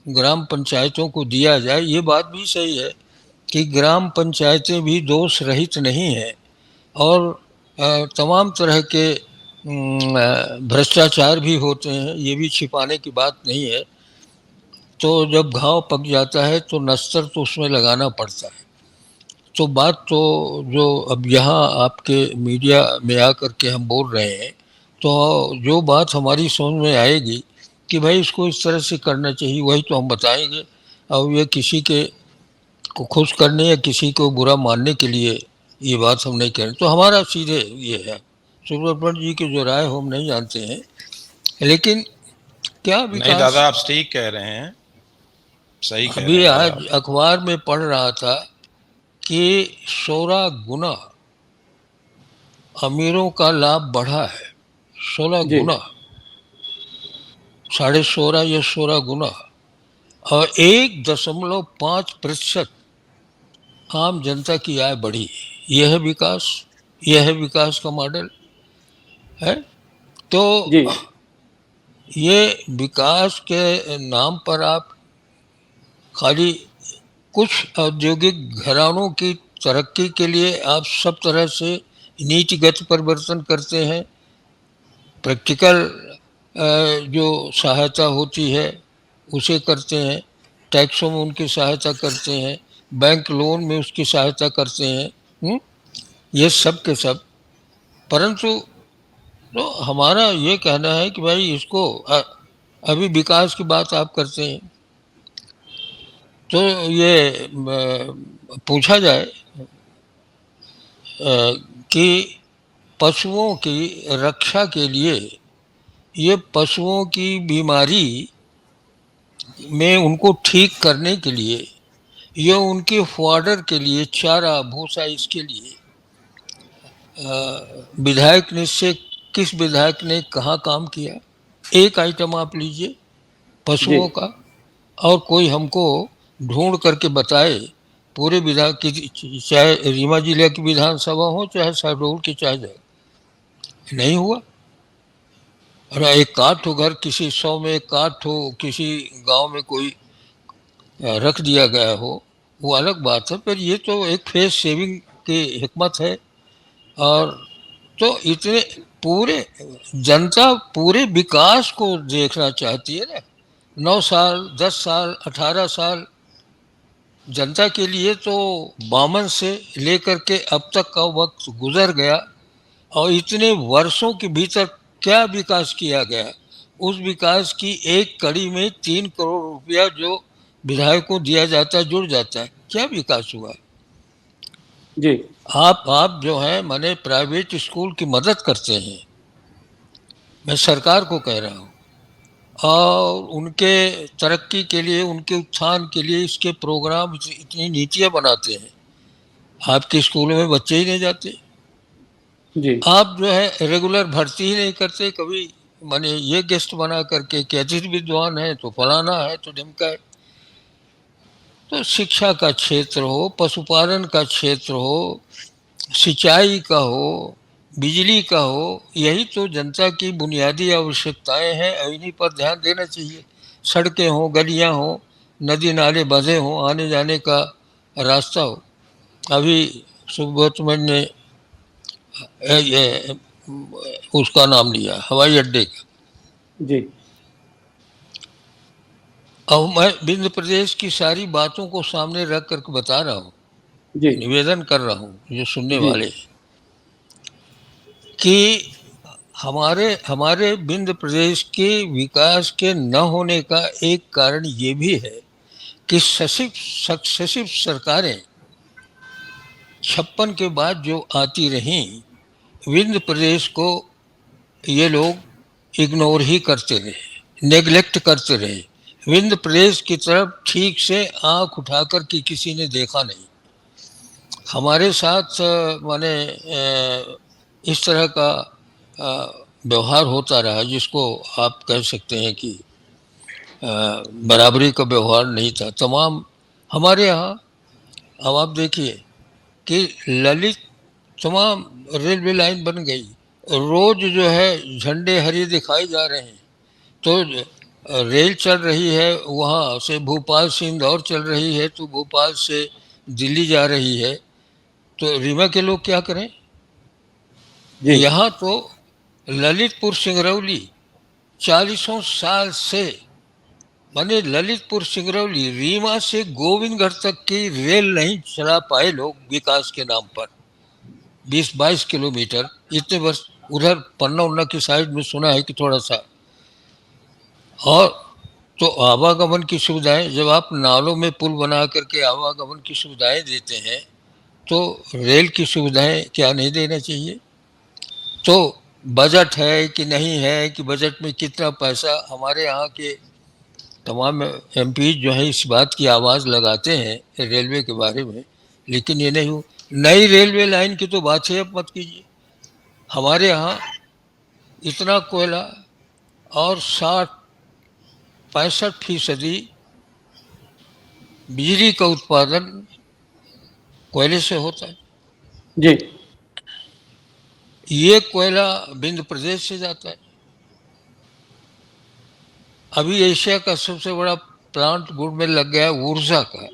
ग्राम पंचायतों को दिया जाए। ये बात भी सही है कि ग्राम पंचायतें भी दोष रहित नहीं हैं, और तमाम तरह के भ्रष्टाचार भी होते हैं, ये भी छिपाने की बात नहीं है। तो जब घाव पक जाता है तो नस्तर तो उसमें लगाना पड़ता है। तो बात तो जो अब यहाँ आपके मीडिया में आकर के हम बोल रहे हैं, तो जो बात हमारी समझ में आएगी कि भाई इसको इस तरह से करना चाहिए, वही तो हम बताएंगे। और ये किसी के को खुश करने या किसी को बुरा मानने के लिए ये बात हम नहीं करें। तो हमारा सीधे ये है, सुब्रत जी की जो राय हो हम नहीं जानते हैं, लेकिन क्या विकास। नहीं दादा, आप ठीक कह रहे हैं, सही कह रहे हैं। अभी आज अखबार में पढ़ रहा था कि 16 गुना अमीरों का लाभ बढ़ा है 16 जी। गुना, 16.5 या 16 गुना, और 1.5% आम जनता की आय बढ़ी। यह है विकास, यह है विकास का मॉडल है। तो जी। ये विकास के नाम पर आप खाली कुछ औद्योगिक घरानों की तरक्की के लिए आप सब तरह से नीतिगत परिवर्तन करते हैं। प्रैक्टिकल जो सहायता होती है उसे करते हैं, टैक्सों में उनकी सहायता करते हैं, बैंक लोन में उसकी सहायता करते हैं। ये सब के सब, परंतु तो हमारा ये कहना है कि भाई इसको अभी विकास की बात आप करते हैं तो ये पूछा जाए कि पशुओं की रक्षा के लिए, ये पशुओं की बीमारी में उनको ठीक करने के लिए, ये उनके फॉडर के लिए, चारा भूसा, इसके लिए विधायक ने से किस विधायक ने कहाँ काम किया? एक आइटम आप लीजिए पशुओं का, और कोई हमको ढूंढ करके बताए पूरे विधायक की, चाहे रीवा जिले की विधानसभा हो, चाहे शहडोल की, चाहे जाए, नहीं हुआ। अरे एक काठ हो घर, किसी 100 में एक काठ हो, किसी गांव में कोई रख दिया गया हो, वो अलग बात है, पर ये तो एक फेस सेविंग की हिकमत है। और तो इतने पूरे जनता पूरे विकास को देखना चाहती है ना। 9 साल, 10 साल, 18 साल जनता के लिए तो 52 से लेकर के अब तक का वक्त गुजर गया, और इतने वर्षों के भीतर क्या विकास किया गया? उस विकास की एक कड़ी में 3 करोड़ रुपया जो विधायक को दिया जाता है जुड़ जाता है, क्या विकास हुआ? जी। आप जो है माने प्राइवेट स्कूल की मदद करते हैं, मैं सरकार को कह रहा हूँ, और उनके तरक्की के लिए, उनके उत्थान के लिए इसके प्रोग्राम, इतनी नीतियाँ बनाते हैं, आपके स्कूलों में बच्चे ही नहीं जाते। जी। आप जो है रेगुलर भर्ती ही नहीं करते कभी, माने ये गेस्ट बना करके कि अतिथि विद्वान है तो फलाना है तो ढिमका है। तो शिक्षा का क्षेत्र हो, पशुपालन का क्षेत्र हो, सिंचाई का हो, बिजली का हो, यही तो जनता की बुनियादी आवश्यकताएं हैं, इन्हीं पर ध्यान देना चाहिए। सड़कें हो, गलियां हो, नदी नाले बंधे हों, आने जाने का रास्ता हो। अभी सुब्रत ने ये उसका नाम लिया, हवाई अड्डे का। जी। अब मैं विंध्य प्रदेश की सारी बातों को सामने रख करके बता रहा हूँ, जी। निवेदन कर रहा हूँ जो सुनने जी। वाले, कि हमारे विंध्य प्रदेश के विकास के न होने का एक कारण ये भी है कि सक्सेसिव सरकारें 56 के बाद जो आती रहीं, विंध्य प्रदेश को ये लोग इग्नोर ही करते रहे, नेग्लेक्ट करते रहे। विंध्य प्रदेश की तरफ ठीक से आंख उठाकर के किसी ने देखा नहीं। हमारे साथ माने इस तरह का व्यवहार होता रहा जिसको आप कह सकते हैं कि बराबरी का व्यवहार नहीं था तमाम हमारे यहाँ। अब आप देखिए कि ललित तमाम रेलवे लाइन बन गई, रोज जो है झंडे हरे दिखाए जा रहे हैं, तो रेल चल रही है, वहाँ से भोपाल से इंदौर चल रही है, तो भोपाल से दिल्ली जा रही है, तो रीवा के लोग क्या करें? यहाँ तो ललितपुर सिंगरौली 40 साल से, माने ललितपुर सिंगरौली रीवा से गोविंदगढ़ तक की रेल नहीं चला पाए लोग विकास के नाम पर। 20-22 किलोमीटर इतने वर्ष। उधर पन्ना उन्ना की साइड में सुना है कि थोड़ा सा। और तो आवागमन की सुविधाएं, जब आप नालों में पुल बना करके आवागमन की सुविधाएं देते हैं, तो रेल की सुविधाएं क्या नहीं देना चाहिए? तो बजट है कि नहीं है, कि बजट में कितना पैसा, हमारे यहाँ के तमाम एमपी जो है इस बात की आवाज़ लगाते हैं रेलवे के बारे में, लेकिन ये नहीं हो। नई रेलवे लाइन की तो बात है अब मत कीजिए। हमारे यहाँ इतना कोयला और 65% बिजली का उत्पादन कोयले से होता है। जी ये कोयला विंध्य प्रदेश से जाता है। अभी एशिया का सबसे बड़ा प्लांट गुड़ में लग गया है ऊर्जा का।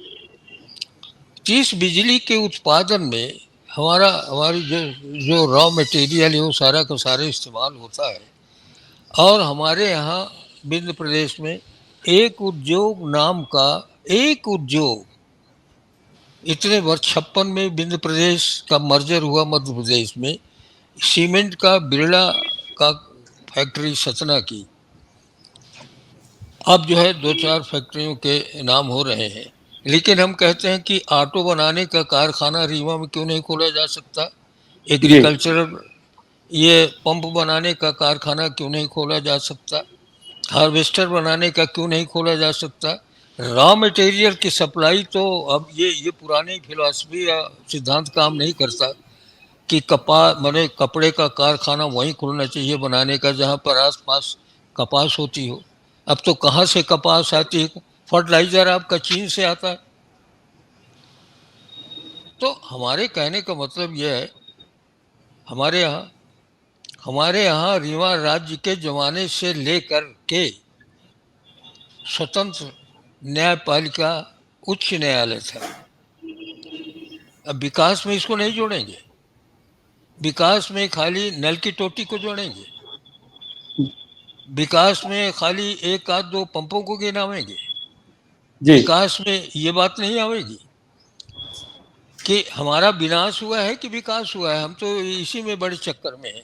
इस बिजली के उत्पादन में हमारी जो रॉ मटेरियल है वो सारा का सारा इस्तेमाल होता है। और हमारे यहाँ विंध्य प्रदेश में एक उद्योग नाम का एक उद्योग, इतने वर्ष 56 में विंध्य प्रदेश का मर्जर हुआ मध्य प्रदेश में, सीमेंट का बिरला का फैक्ट्री सतना की, अब जो है 2-4 फैक्ट्रियों के नाम हो रहे हैं। लेकिन हम कहते हैं कि ऑटो बनाने का कारखाना रीवा में क्यों नहीं खोला जा सकता, एग्रीकल्चरल ये पंप बनाने का कारखाना क्यों नहीं खोला जा सकता, हार्वेस्टर बनाने का क्यों नहीं खोला जा सकता। रॉ मटेरियल की सप्लाई तो अब ये पुरानी फिलॉसफी या सिद्धांत काम नहीं करता कि माने कपड़े का कारखाना वहीं खुलना चाहिए बनाने का जहाँ पर आसपास कपास होती हो। अब तो कहाँ से कपास आती है, फर्टिलाइजर आपका चीन से आता है। तो हमारे कहने का मतलब यह है, हमारे यहाँ रीवा राज्य के जमाने से लेकर के स्वतंत्र न्यायपालिका उच्च न्यायालय था। अब विकास में इसको नहीं जोड़ेंगे, विकास में खाली नल की टोटी को जोड़ेंगे, विकास में खाली 1-2 पंपों को गिनावेंगे, विकास में ये बात नहीं आवेगी कि हमारा विनाश हुआ है कि विकास हुआ है। हम तो इसी में बड़े चक्कर में हैं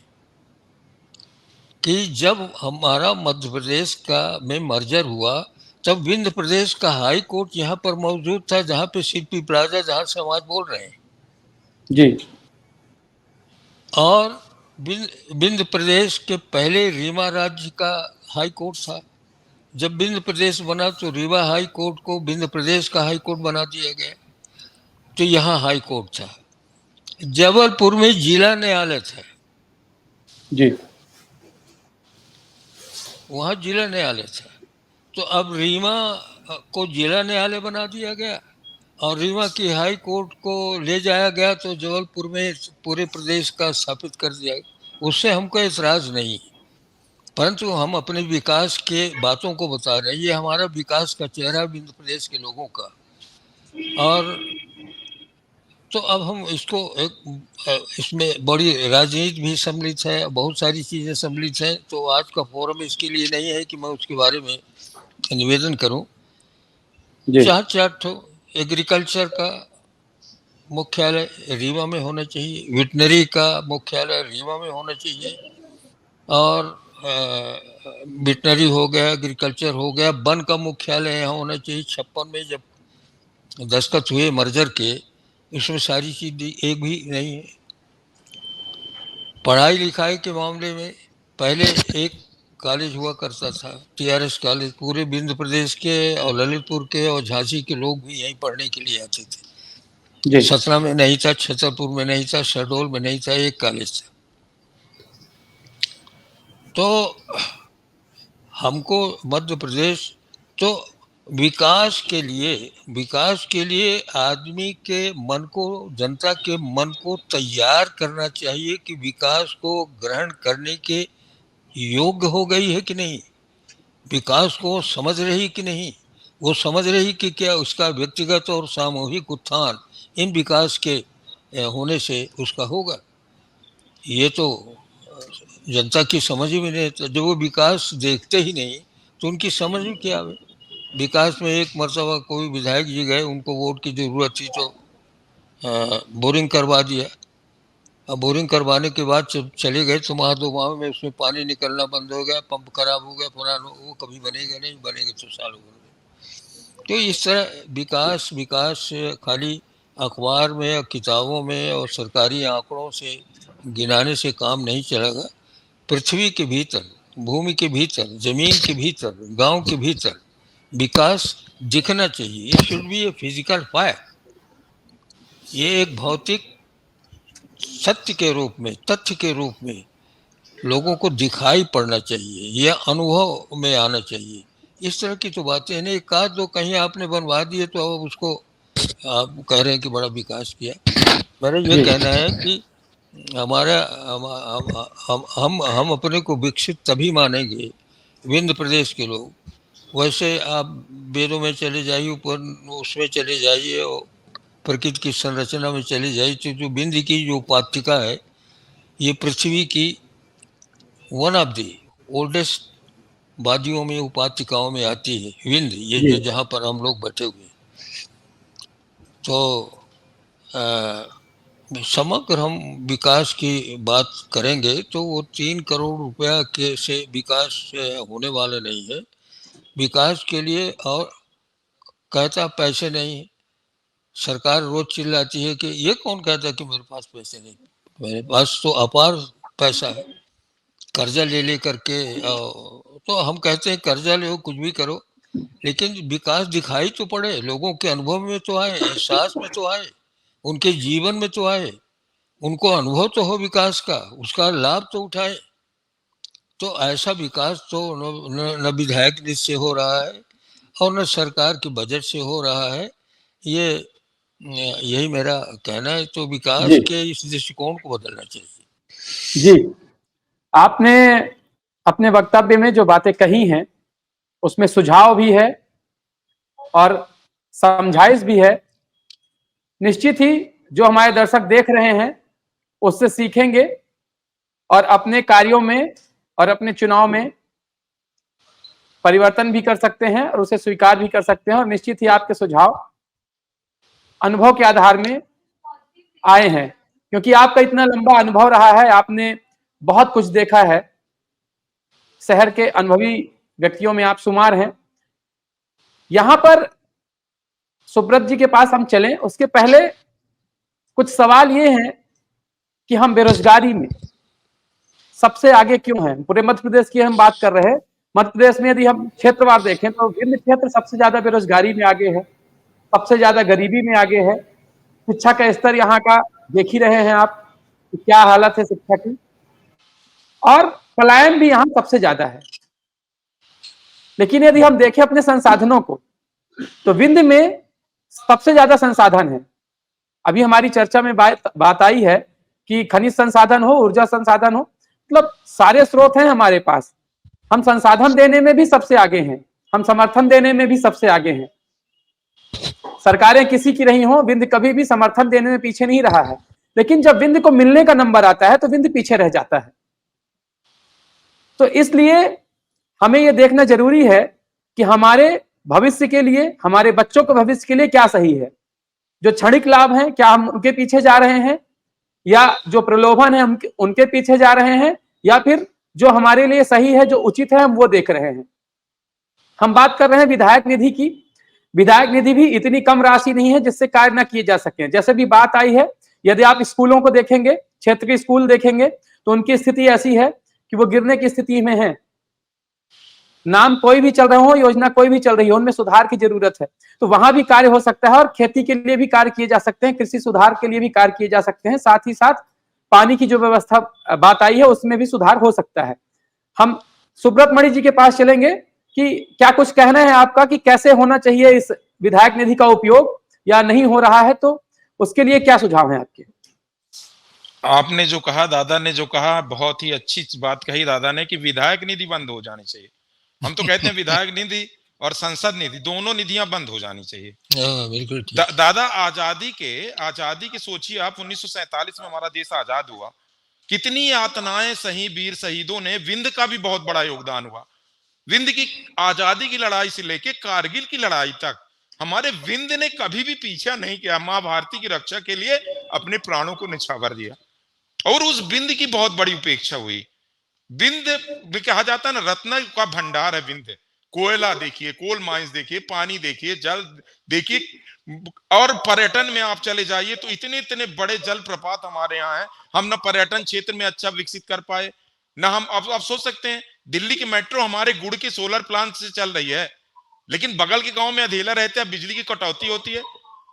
कि जब हमारा मध्य प्रदेश का में मर्जर हुआ तब विंध्य प्रदेश का हाई कोर्ट यहाँ पर मौजूद था, जहाँ पे सीपी प्लाजा, जहाँ से हम आज बोल रहे हैं जी। और विंध्य प्रदेश के पहले रीवा राज्य का हाई कोर्ट था। जब विंध्य प्रदेश बना तो रीवा हाई कोर्ट को विंध्य प्रदेश का हाई कोर्ट बना दिया गया। तो यहाँ हाई कोर्ट था। जबलपुर में जिला न्यायालय था जी, वहाँ जिला न्यायालय था। तो अब रीवा को जिला न्यायालय बना दिया गया और रीवा की हाई कोर्ट को ले जाया गया तो जबलपुर में पूरे प्रदेश का स्थापित कर दिया। उससे हमको एतराज़ नहीं, परंतु हम अपने विकास के बातों को बता रहे हैं। ये हमारा विकास का चेहरा विंध्य प्रदेश के लोगों का। और तो अब हम इसको इसमें बड़ी राजनीति भी सम्मिलित है, बहुत सारी चीज़ें सम्मिलित हैं। तो आज का फोरम इसके लिए नहीं है कि मैं उसके बारे में निवेदन करूं। 4 ठो एग्रीकल्चर का मुख्यालय रीवा में होना चाहिए, वेटनरी का मुख्यालय रीवा में होना चाहिए, और वेटनरी हो गया, एग्रीकल्चर हो गया, वन का मुख्यालय यहाँ होना चाहिए। 56 में जब दस्तखत हुए मर्जर के, इसमें सारी चीज़ एक भी नहीं है। पढ़ाई लिखाई के मामले में पहले एक कॉलेज हुआ करता था, TRS कॉलेज, पूरे विंध्य प्रदेश के और ललितपुर के और झांसी के लोग भी यहीं पढ़ने के लिए आते थे। सतना में नहीं था, छतरपुर में नहीं था, शहडोल में नहीं था, एक कॉलेज था। तो हमको मध्य प्रदेश तो विकास के लिए आदमी के मन को, जनता के मन को तैयार करना चाहिए कि विकास को ग्रहण करने के योग्य हो गई है कि नहीं, विकास को समझ रही कि नहीं, वो समझ रही कि क्या उसका व्यक्तिगत और सामूहिक उत्थान इन विकास के होने से उसका होगा। ये तो जनता की समझ में नहीं। तो जब वो विकास देखते ही नहीं तो उनकी समझ में क्या आवे। विकास में एक मरतबा कोई विधायक जी गए, उनको वोट की ज़रूरत थी तो बोरिंग करवा दिया। अब बोरिंग करवाने के बाद जब चले गए तो माह 2 माह में उसमें पानी निकलना बंद हो गया, पंप खराब हो गया, पुराना, वो कभी बनेगा नहीं, बनेगा तो सालों भर। तो इस तरह विकास खाली अखबार में या किताबों में और सरकारी आंकड़ों से गिनाने से काम नहीं चलेगा। पृथ्वी के भीतर, भूमि के भीतर, जमीन के भीतर, गांव के भीतर विकास दिखना चाहिए। It should be a physical fact. ये एक भौतिक सत्य के रूप में, तथ्य के रूप में लोगों को दिखाई पड़ना चाहिए, यह अनुभव में आना चाहिए। इस तरह की तो बातें नहीं। एक आध दो कहीं आपने बनवा दिए तो अब उसको आप कह रहे हैं कि बड़ा विकास किया। मेरा ये कहना है कि हमारा हम अपने को विकसित तभी मानेंगे, विंध्य प्रदेश के लोग। वैसे आप वेदों में चले जाइए, ऊपर उसमें चले जाइए और प्रकृति की संरचना में चले जाइए, तो जो विंध्य की जो उपाधिका है, ये पृथ्वी की वन ऑफ द ओल्डेस्ट वादियों में, उपाधिकाओं में आती है विंध्य, ये जहाँ पर हम लोग बैठे हुए हैं। तो समग्र हम विकास की बात करेंगे तो वो 3 करोड़ रुपया के से विकास होने वाले नहीं है। विकास के लिए और कहता पैसे नहीं है। सरकार रोज चिल्लाती है कि ये कौन कहता है कि मेरे पास पैसे नहीं, मेरे पास तो अपार पैसा है, कर्जा ले करके। तो हम कहते हैं कर्जा ले, कुछ भी करो, लेकिन विकास दिखाई तो पड़े, लोगों के अनुभव में तो आए, एहसास में तो आए, उनके जीवन में तो आए, उनको अनुभव तो हो विकास का, उसका लाभ तो उठाए। तो ऐसा विकास तो न विधायक निधि से हो रहा है और न सरकार के बजट से हो रहा है। यही मेरा कहना है। तो विकास के इस दृष्टिकोण को बदलना चाहिए। जी, आपने अपने वक्तव्य में जो बातें कही हैं उसमें सुझाव भी है और समझाइश भी है। निश्चित ही जो हमारे दर्शक देख रहे हैं उससे सीखेंगे और अपने कार्यों में और अपने चुनाव में परिवर्तन भी कर सकते हैं और उसे स्वीकार भी कर सकते हैं। और निश्चित ही आपके सुझाव अनुभव के आधार में आए हैं, क्योंकि आपका इतना लंबा अनुभव रहा है, आपने बहुत कुछ देखा है, शहर के अनुभवी व्यक्तियों में आप शुमार हैं। यहां पर सुब्रत जी के पास हम चलें उसके पहले कुछ सवाल ये हैं कि हम बेरोजगारी में सबसे आगे क्यों हैं। पूरे मध्य प्रदेश की हम बात कर रहे हैं। मध्य प्रदेश में यदि हम क्षेत्रवार देखें तो विंध्य क्षेत्र सबसे ज्यादा बेरोजगारी में आगे है, सबसे ज्यादा गरीबी में आगे है। शिक्षा का स्तर यहाँ का देख ही रहे हैं आप कि क्या हालत है शिक्षा की, और पलायन भी यहाँ सबसे ज्यादा है। लेकिन यदि हम देखें अपने संसाधनों को तो विंध्य में सबसे ज्यादा संसाधन है। अभी हमारी चर्चा में बात आई है कि खनिज संसाधन हो, ऊर्जा संसाधन हो, मतलब सारे स्रोत हैं हमारे पास। हम संसाधन देने में भी सबसे आगे हैं, हम समर्थन देने में भी सबसे आगे हैं। सरकारें किसी की रही हो, विंध्य कभी भी समर्थन देने में पीछे नहीं रहा है। लेकिन जब विंध्य को मिलने का नंबर आता है तो विंध्य पीछे रह जाता है। तो इसलिए हमें यह देखना जरूरी है कि हमारे भविष्य के लिए, हमारे बच्चों के भविष्य के लिए क्या सही है। जो क्षणिक लाभ हैं क्या हम उनके पीछे जा रहे हैं, या जो प्रलोभन है हम उनके पीछे जा रहे हैं, या फिर जो हमारे लिए सही है, जो उचित है, हम वो देख रहे हैं। हम बात कर रहे हैं विधायक निधि की। विधायक निधि भी इतनी कम राशि नहीं है जिससे कार्य न किए जा सके। जैसे भी बात आई है, यदि आप स्कूलों को देखेंगे, क्षेत्र के स्कूल देखेंगे तो उनकी स्थिति ऐसी है कि वो गिरने की स्थिति में है। नाम कोई भी चल रहे हो, योजना कोई भी चल रही हो, उनमें सुधार की जरूरत है। तो वहां भी कार्य हो सकता है और खेती के लिए भी कार्य किए जा सकते हैं, कृषि सुधार के लिए भी कार्य किए जा सकते हैं। साथ ही साथ पानी की जो व्यवस्था बात आई है उसमें भी सुधार हो सकता है। हम सुब्रत मणि जी के पास चलेंगे कि क्या कुछ कहना है आपका कि कैसे होना चाहिए इस विधायक निधि का उपयोग, या नहीं हो रहा है तो उसके लिए क्या सुझाव है आपके। आपने जो कहा, दादा ने जो कहा, बहुत ही अच्छी बात कही दादा ने कि विधायक निधि बंद हो जानी चाहिए। हम तो कहते हैं विधायक निधि और संसद निधि दोनों निधियां बंद हो जानी चाहिए। बिल्कुल। दादा आजादी के सोचिए आप, 1947 में हमारा देश आजाद हुआ, कितनी यातनाएं सही वीर शहीदों ने। विंध्य का भी बहुत बड़ा योगदान हुआ। विंध्य की आजादी की लड़ाई से लेके कारगिल की लड़ाई तक हमारे विंध्य ने कभी भी पीछा नहीं किया। मां भारती की रक्षा के लिए अपने प्राणों को न्यौछावर दिया और उस विंध्य की बहुत बड़ी उपेक्षा हुई। विंध्य में कहा जाता है ना, रत्न का भंडार है विंध्य। कोयला देखिए, कोल माइंस देखिए, पानी देखिए, जल देखिए, और पर्यटन में आप चले जाइए तो इतने इतने बड़े जलप्रपात हमारे यहाँ हैं। हम ना पर्यटन क्षेत्र में अच्छा विकसित कर पाए, ना हम आप सोच सकते हैं दिल्ली की मेट्रो हमारे गुड़ के सोलर प्लांट से चल रही है, लेकिन बगल के गांव में अधेला रहते हैं, बिजली की कटौती होती है।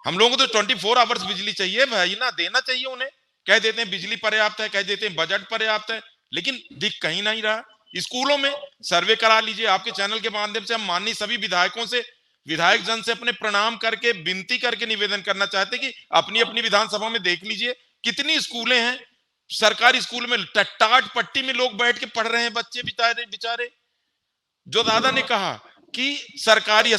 हम लोगों को तो 24 आवर्स बिजली चाहिए भाई ना, देना चाहिए उन्हें। कह देते हैं बिजली पर्याप्त है, कह देते हैं बजट पर्याप्त है, लेकिन दिख कहीं नहीं रहा। स्कूलों में सर्वे करा लीजिए, आपके चैनल के माध्यम से हम माननीय सभी विधायकों से, विधायक जन से अपने प्रणाम करके विनती करके निवेदन करना चाहते हैं कि अपनी अपनी विधानसभा में देख लीजिए कितनी स्कूलें हैं, सरकारी स्कूल में टाट पट्टी में लोग बैठ के पढ़ रहे हैं बच्चे बेचारे। जो दादा ने कहा कि सरकारी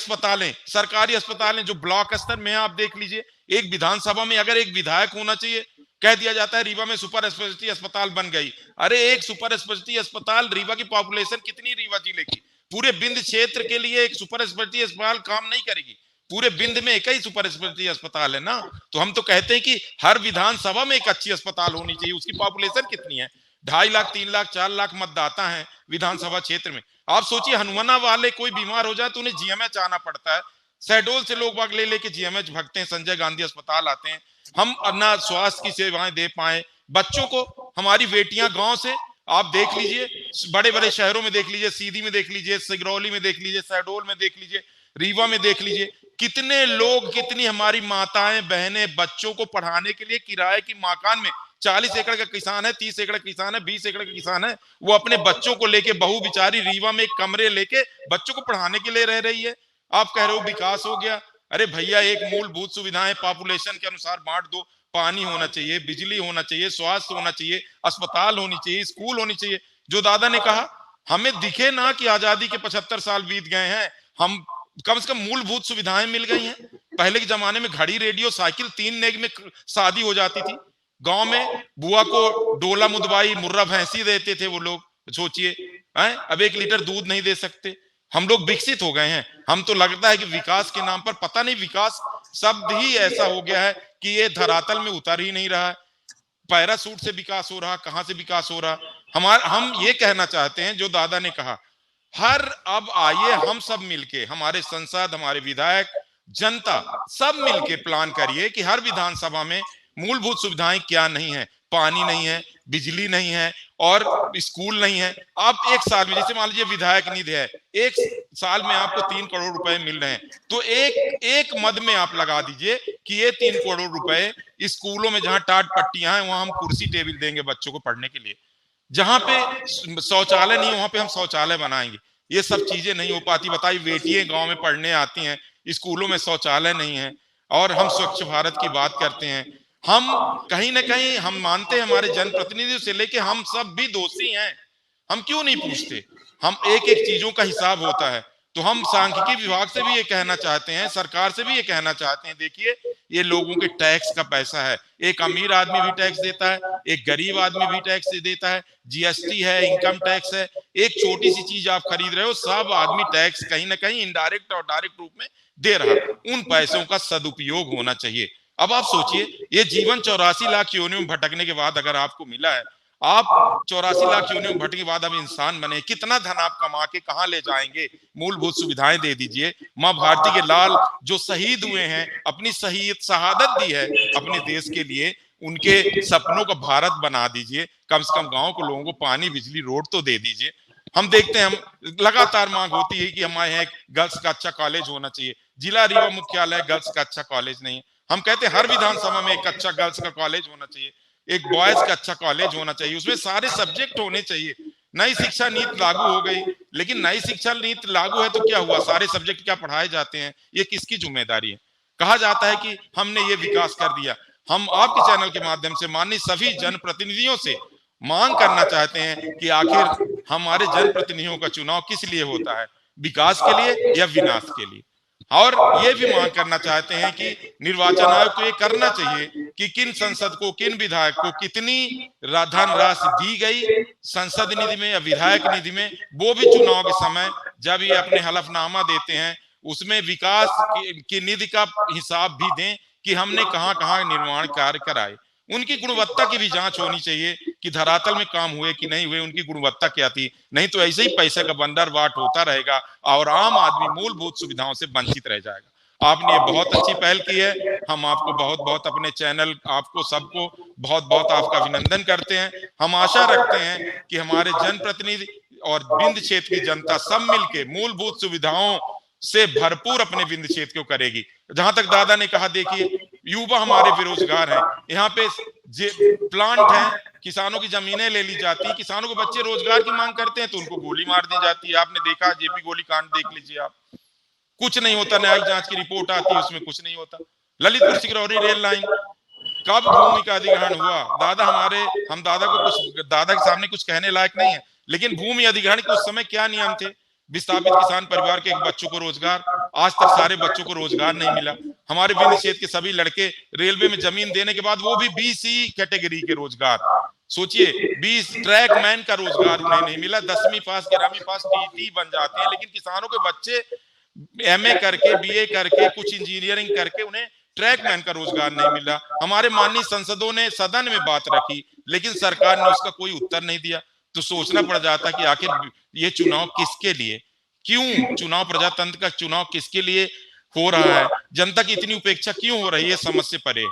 अस्पतालें जो ब्लॉक स्तर में आप देख लीजिए, एक विधानसभा में अगर एक विधायक होना चाहिए, कह दिया जाता है रीवा में सुपर स्पेशलिटी अस्पताल बन गई। अरे एक सुपर स्पेशलिटी अस्पताल, रीवा की पॉपुलेशन कितनी रीवा जिले की, पूरे बिंद क्षेत्र के लिए एक सुपर स्पेशलिटी अस्पताल काम नहीं करेगी। पूरे बिंद में एक ही सुपर स्पेशलिटी अस्पताल है ना। तो हम तो कहते हैं कि हर विधानसभा में एक अच्छी अस्पताल होनी चाहिए। उसकी पॉपुलेशन कितनी है, 2.5 लाख 3 लाख 4 लाख मतदाता है विधानसभा क्षेत्र में। आप सोचिए हनुमाना वाले कोई बीमार हो जाए तो उन्हें जीएमएच आना पड़ता है, शहडोल से लोग बाग ले लेके जीएमएच भगते हैं, संजय गांधी अस्पताल आते हैं। हम अपना स्वास्थ्य की सेवाएं दे पाए बच्चों को। हमारी बेटियां गांव से आप देख लीजिए, बड़े बड़े शहरों में देख लीजिए, सीधी में देख लीजिए, सिगरौली में देख लीजिए, शहडोल में देख लीजिए, रीवा में देख लीजिए, कितने लोग, कितनी हमारी माताएं बहनें बच्चों को पढ़ाने के लिए किराए की मकान में, 40 एकड़ का किसान है, 30 एकड़ का किसान है, 20 एकड़ का किसान है, वो अपने बच्चों को लेके, बहू बिचारी रीवा में एक कमरे लेके बच्चों को पढ़ाने के लिए रह रही है। आप कह रहे हो विकास हो गया। अरे भैया, एक मूलभूत सुविधाएं पॉपुलेशन के अनुसार बांट दो। पानी होना चाहिए, बिजली होना चाहिए, स्वास्थ्य होना चाहिए, अस्पताल होनी चाहिए, स्कूल होनी चाहिए। जो दादा ने कहा, हमें दिखे ना कि आजादी के 75 साल बीत गए हैं, हम कम से कम मूलभूत सुविधाएं मिल गई हैं। पहले के जमाने में घड़ी, रेडियो, साइकिल, 3 नेग में शादी हो जाती थी। गांव में बुआ को डोला मुदवाई, मुर्रा भैंसी देते थे वो लोग, सोचिए। अब 1 लीटर दूध नहीं दे सकते। हम लोग विकसित हो गए हैं। हम तो लगता है कि विकास के नाम पर, पता नहीं विकास शब्द ही ऐसा हो गया है कि ये धरातल में उतर ही नहीं रहा है। पैरासूट से विकास हो रहा, कहां से विकास हो रहा। हम ये कहना चाहते हैं, जो दादा ने कहा, अब आइए हम सब मिलके, हमारे सांसद, हमारे विधायक, जनता, सब मिलके प्लान करिए कि हर विधानसभा में मूलभूत सुविधाएं क्या नहीं है। पानी नहीं है, बिजली नहीं है और स्कूल नहीं है। आप एक साल में, जैसे मान लीजिए विधायक निधि है, एक साल में आपको 3 करोड़ रुपए मिल रहे हैं, तो एक मद में आप लगा दीजिए कि ये 3 करोड़ रुपए स्कूलों में जहां टाट पट्टियां हैं वहां हम कुर्सी टेबल देंगे बच्चों को पढ़ने के लिए। जहां पे शौचालय नहीं है वहां पे हम शौचालय बनाएंगे। ये सब चीजें नहीं हो पाती। बताइए, बेटियां गांव में पढ़ने आती हैं, स्कूलों में शौचालय नहीं है, और हम स्वच्छ भारत की बात करते हैं। हम कहीं ना कहीं हम मानते हैं हमारे जनप्रतिनिधियों से लेके हम सब भी दोषी हैं। हम क्यों नहीं पूछते? हम एक एक चीजों का हिसाब होता है। तो हम सांख्यिकी विभाग से भी ये कहना चाहते हैं, सरकार से भी ये कहना चाहते हैं, देखिए ये लोगों के टैक्स का पैसा है। एक अमीर आदमी भी टैक्स देता है, एक गरीब आदमी भी टैक्स देता है, जीएसटी है, इनकम टैक्स है। एक छोटी सी चीज आप खरीद रहे हो, सब आदमी टैक्स कहीं ना कहीं इनडायरेक्ट और डायरेक्ट रूप में दे रहा है। उन पैसों का सदुपयोग होना चाहिए। अब आप सोचिए, ये जीवन 84 लाख योनियों में भटकने के बाद अगर आपको मिला है, आप 84 लाख योनियों में भटकने के बाद अब इंसान बने, कितना धन आप कमा के कहां ले जाएंगे? मूलभूत सुविधाएं दे दीजिए। माँ भारती के लाल जो शहीद हुए हैं, अपनी शहादत दी है अपने देश के लिए, उनके सपनों का भारत बना दीजिए। कम से कम गांव के लोगों को पानी, बिजली, रोड तो दे दीजिए। हम देखते हैं, हम लगातार मांग होती है कि हमारे यहाँ गर्ल्स का अच्छा कॉलेज होना चाहिए। जिला रीवा मुख्यालय गर्ल्स का अच्छा कॉलेज नहीं है। हम कहते हैं हर विधानसभा में एक अच्छा गर्ल्स का कॉलेज होना चाहिए, एक बॉयज का अच्छा कॉलेज होना चाहिए, उसमें सारे सब्जेक्ट होने चाहिए। नई शिक्षा नीति लागू हो गई, लेकिन नई शिक्षा नीति लागू है तो क्या हुआ? सारे सब्जेक्ट क्या पढ़ाए जाते हैं? ये किसकी जिम्मेदारी है? कहा जाता है कि हमने ये विकास कर दिया। हम आपके चैनल के माध्यम से माननीय सभी जनप्रतिनिधियों से मांग करना चाहते हैं कि आखिर हमारे जनप्रतिनिधियों का चुनाव किस लिए होता है? विकास के लिए या विनाश के लिए? और ये भी मांग करना चाहते हैं कि निर्वाचन आयोग को ये करना चाहिए कि किन सांसद को, किन विधायक को कितनी धनराशि दी गई संसद निधि में या विधायक निधि में, वो भी चुनाव के समय जब ये अपने हलफनामा देते हैं उसमें विकास की निधि का हिसाब भी दें कि हमने कहां कहां निर्माण कार्य कराए। उनकी गुणवत्ता की भी जांच होनी चाहिए कि धरातल में काम हुए कि नहीं हुए, उनकी गुणवत्ता क्या थी। नहीं तो ऐसे ही पैसे का बंदरबाट होता रहेगा और आम आदमी मूलभूत सुविधाओं से वंचित रह जाएगा। आपने ये बहुत अच्छी पहल की है। हम आपको बहुत बहुत अपने चैनल, आपको सबको बहुत बहुत आपका अभिनंदन करते हैं। हम आशा रखते हैं कि हमारे जनप्रतिनिधि और बिंद क्षेत्र की जनता सब मिलके मूलभूत सुविधाओं से भरपूर अपने बिंद क्षेत्र को करेगी। जहां तक दादा ने कहा, देखिए युवा हमारे बेरोजगार हैं, यहाँ पे प्लांट हैं, किसानों की जमीनें ले ली जाती, किसानों के बच्चे रोजगार की मांग करते हैं तो उनको गोली मार दी जाती है। आपने देखा जेपी गोली कांड देख लीजिए आप, कुछ नहीं होता, न्यायिक जांच की रिपोर्ट आती है उसमें कुछ नहीं होता। ललितपुर सिकरौली रेल लाइन, कब भूमि का अधिग्रहण हुआ? हम दादा के सामने कुछ कहने लायक नहीं है, लेकिन भूमि अधिग्रहण के उस समय क्या नियम थे? विस्थापित किसान परिवार के एक बच्चों को रोजगार, आज तक सारे बच्चों को रोजगार नहीं मिला। हमारे विंध्य क्षेत्र के सभी लड़के रेलवे में जमीन देने के बाद वो भी बीसी कैटेगरी के रोजगार, सोचिए 20 ट्रैक मैन का रोजगार उन्हें नहीं मिला। 10वीं पास 11वीं पास टीटी बन जाते हैं, लेकिन किसानों के बच्चे एमए करके, बीए करके, कुछ इंजीनियरिंग करके उन्हें ट्रैक मैन का रोजगार नहीं मिला। हमारे माननीय सांसदों ने सदन में बात रखी, लेकिन सरकार ने उसका कोई उत्तर नहीं दिया। तो सोचना पड़ जाता कि आखिर ये चुनाव किसके लिए, क्यों चुनाव, प्रजातंत्र का चुनाव किसके लिए हो रहा है, जनता की इतनी उपेक्षा क्यों हो रही है, समझ से परे।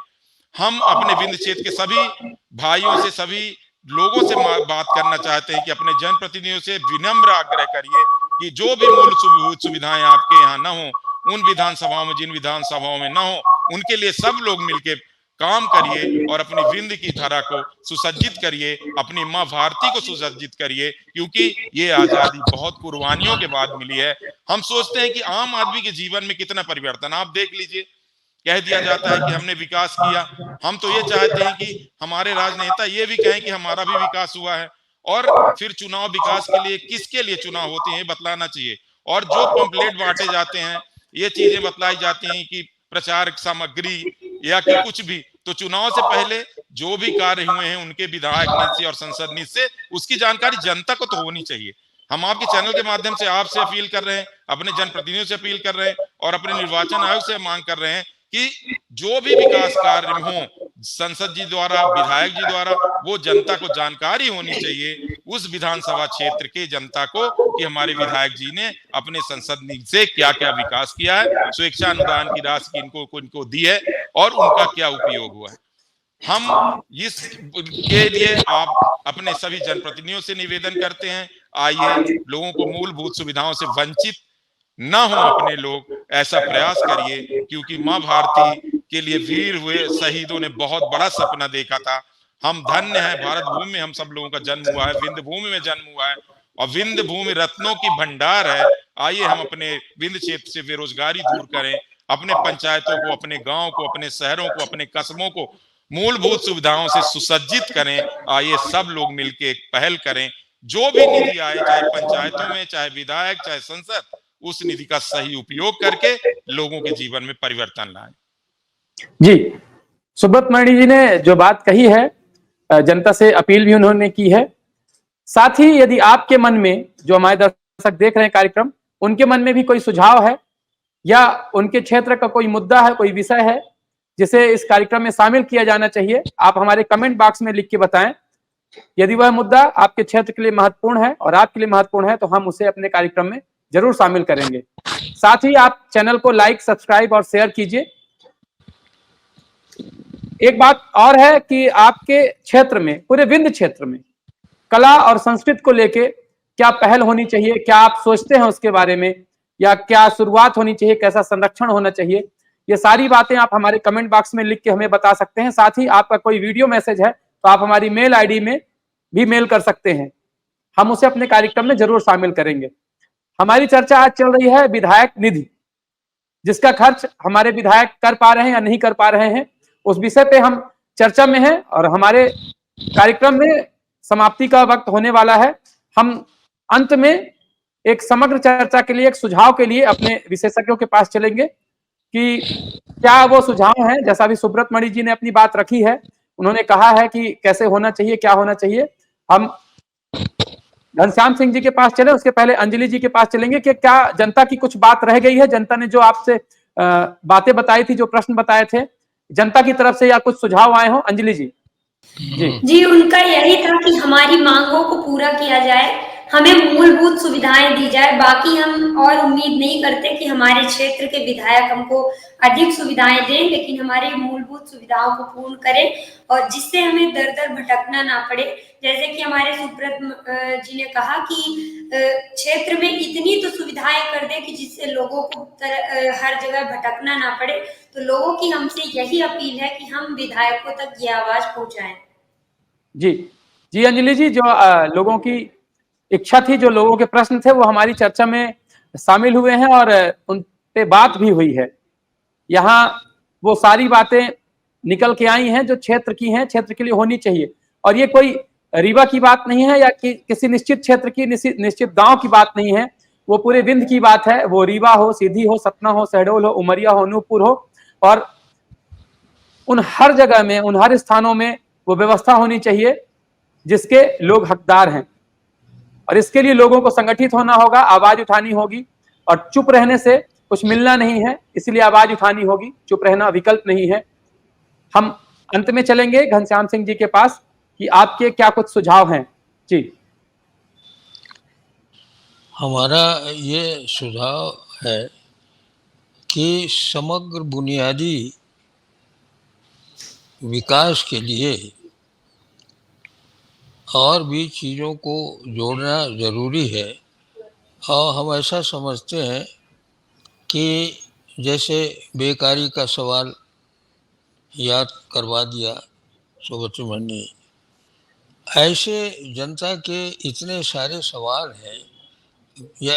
हम अपने विंध्य क्षेत्र के सभी भाइयों से, सभी लोगों से बात करना चाहते हैं कि अपने जनप्रतिनिधियों से विनम्र आग्रह करिए कि जो भी मूलभूत सुविधाएं आपके यहाँ न हो, उन विधानसभाओं में, जिन विधानसभाओं में न हो, उनके लिए सब लोग मिलकर काम करिए और अपनी विंध्य की धरा को सुसज्जित करिए, अपनी माँ भारती को सुसज्जित करिए, क्योंकि ये आजादी बहुत कुर्बानियों के बाद मिली है। हम सोचते हैं कि आम आदमी के जीवन में कितना परिवर्तन, आप देख लीजिए, कह दिया जाता है कि हमने विकास किया। हम तो ये चाहते हैं कि हमारे राजनेता ये भी कहें कि हमारा भी विकास हुआ है, और फिर चुनाव विकास के लिए, किसके लिए चुनाव होते हैं बतलाना चाहिए। और जो पंपलेट बांटे जाते हैं, ये चीजें बतलाई जाती हैं कि प्रचार सामग्री या कि कुछ भी, तो चुनाव से पहले जो भी कार्य हुए हैं उनके विधायक निधि से और संसद निधि से, उसकी जानकारी जनता को तो होनी चाहिए। हम आपके चैनल के माध्यम से आपसे अपील कर रहे हैं, अपने जनप्रतिनिधियों से अपील कर रहे हैं और अपने निर्वाचन आयोग से मांग कर रहे हैं कि जो भी विकास कार्य हो संसद जी द्वारा, विधायक जी द्वारा, वो जनता को जानकारी होनी चाहिए, उस विधानसभा क्षेत्र के जनता को, कि हमारे विधायक जी ने अपने संसद निधि से क्या क्या विकास किया है, स्वेच्छा अनुदान की राशि इनको दी है और उनका क्या उपयोग हुआ है। हम इसके लिए आप अपने सभी जनप्रतिनिधियों से निवेदन करते हैं, आइए लोगों को मूलभूत सुविधाओं से वंचित न हो अपने लोग, ऐसा प्रयास करिए, क्योंकि माँ भारती के लिए वीर हुए शहीदों ने बहुत बड़ा सपना देखा था। हम धन्य हैं, भारत भूमि में हम सब लोगों का जन्म हुआ है, विंध्य भूमि में जन्म हुआ है और विंध्य भूमि रत्नों की भंडार है। आइए हम अपने विंध्य क्षेत्र से बेरोजगारी दूर करें, अपने पंचायतों को, अपने गांव को, अपने शहरों को, अपने कस्बों को मूलभूत सुविधाओं से सुसज्जित करें। आइए सब लोग मिलकर एक पहल करें, जो भी निधि आए, चाहे पंचायतों में, चाहे विधायक, चाहे संसद, उस निधि का सही उपयोग करके लोगों के जीवन में परिवर्तन लाएं। जी, सुब्रत मणि जी ने जो बात कही है, जनता से अपील भी उन्होंने की है। साथ ही यदि आपके मन में, जो हमारे दर्शक देख रहे हैं कार्यक्रम, उनके मन में भी कोई सुझाव है या उनके क्षेत्र का कोई मुद्दा है, कोई विषय है जिसे इस कार्यक्रम में शामिल किया जाना चाहिए, आप हमारे कमेंट बॉक्स में लिख के बताएं। यदि वह मुद्दा आपके क्षेत्र के लिए महत्वपूर्ण है और आपके लिए महत्वपूर्ण है, तो हम उसे अपने कार्यक्रम में जरूर शामिल करेंगे। साथ ही आप चैनल को लाइक, सब्सक्राइब और शेयर कीजिए। एक बात और है कि आपके क्षेत्र में, पूरे विंध्य क्षेत्र में कला और संस्कृति को लेके क्या पहल होनी चाहिए, क्या आप सोचते हैं उसके बारे में, या क्या शुरुआत होनी चाहिए, कैसा संरक्षण होना चाहिए, ये सारी बातें आप हमारे कमेंट बॉक्स में लिख के हमें बता सकते हैं। साथ ही आपका कोई वीडियो मैसेज है तो आप हमारी मेल आईडी में भी मेल कर सकते हैं, हम उसे अपने कार्यक्रम में जरूर शामिल करेंगे। हमारी चर्चा आज चल रही है विधायक निधि, जिसका खर्च हमारे विधायक कर पा रहे हैं या नहीं कर पा रहे हैं, उस विषय पे हम चर्चा में हैं और हमारे कार्यक्रम में समाप्ति का वक्त होने वाला है। हम अंत में एक समग्र चर्चा के लिए, एक सुझाव के लिए अपने विशेषज्ञों के पास चलेंगे कि क्या वो सुझाव हैं। जैसा अभी सुब्रत मणि जी ने अपनी बात रखी है, उन्होंने कहा है कि कैसे होना चाहिए, क्या होना चाहिए। हम घनश्याम सिंह जी के पास चले, उसके पहले अंजलि जी के पास चलेंगे कि क्या जनता की कुछ बात रह गई है, जनता ने जो आपसे बातें बताई थी, जो प्रश्न बताए थे, जनता की तरफ से या कुछ सुझाव आए हो। अंजलि जी। जी, उनका यही था कि हमारी मांगों को पूरा किया जाए, हमें मूलभूत सुविधाएं दी जाए। बाकी हम और उम्मीद नहीं करते कि हमारे क्षेत्र के विधायक हमको अधिक सुविधाएं दें, लेकिन हमारी मूलभूत सुविधाओं को पूर्ण करें और जिससे हमें दर दर भटकना ना पड़े। जैसे कि हमारे सुब्रत जी ने कहा कि क्षेत्र में इतनी तो सुविधाएं कर दें कि जिससे लोगों को हर जगह भटकना ना पड़े। तो लोगों की हमसे यही अपील है कि हम विधायकों तक ये आवाज पहुंचाएं। जी जी अंजलि जी, जो लोगों की इच्छा थी, जो लोगों के प्रश्न थे, वो हमारी चर्चा में शामिल हुए हैं और उन पे बात भी हुई है। यहाँ वो सारी बातें निकल के आई हैं जो क्षेत्र की हैं, क्षेत्र के लिए होनी चाहिए। और ये कोई रीवा की बात नहीं है या किसी निश्चित क्षेत्र की निश्चित गांव की बात नहीं है, वो पूरे विंध्य की बात है। वो रीवा हो, सीधी हो, सतना हो, शहडोल हो, उमरिया हो, अनूपपुर हो, और उन हर जगह में, उन हर स्थानों में वो व्यवस्था होनी चाहिए जिसके लोग हकदार हैं। और इसके लिए लोगों को संगठित होना होगा, आवाज उठानी होगी, और चुप रहने से कुछ मिलना नहीं है, इसलिए आवाज उठानी होगी, चुप रहना विकल्प नहीं है। हम अंत में चलेंगे घनश्याम सिंह जी के पास कि आपके क्या कुछ सुझाव हैं। जी, हमारा ये सुझाव है कि समग्र बुनियादी विकास के लिए और भी चीज़ों को जोड़ना ज़रूरी है। और हम ऐसा समझते हैं कि जैसे बेकारी का सवाल याद करवा दिया सुब्रत ने, ऐसे जनता के इतने सारे सवाल हैं।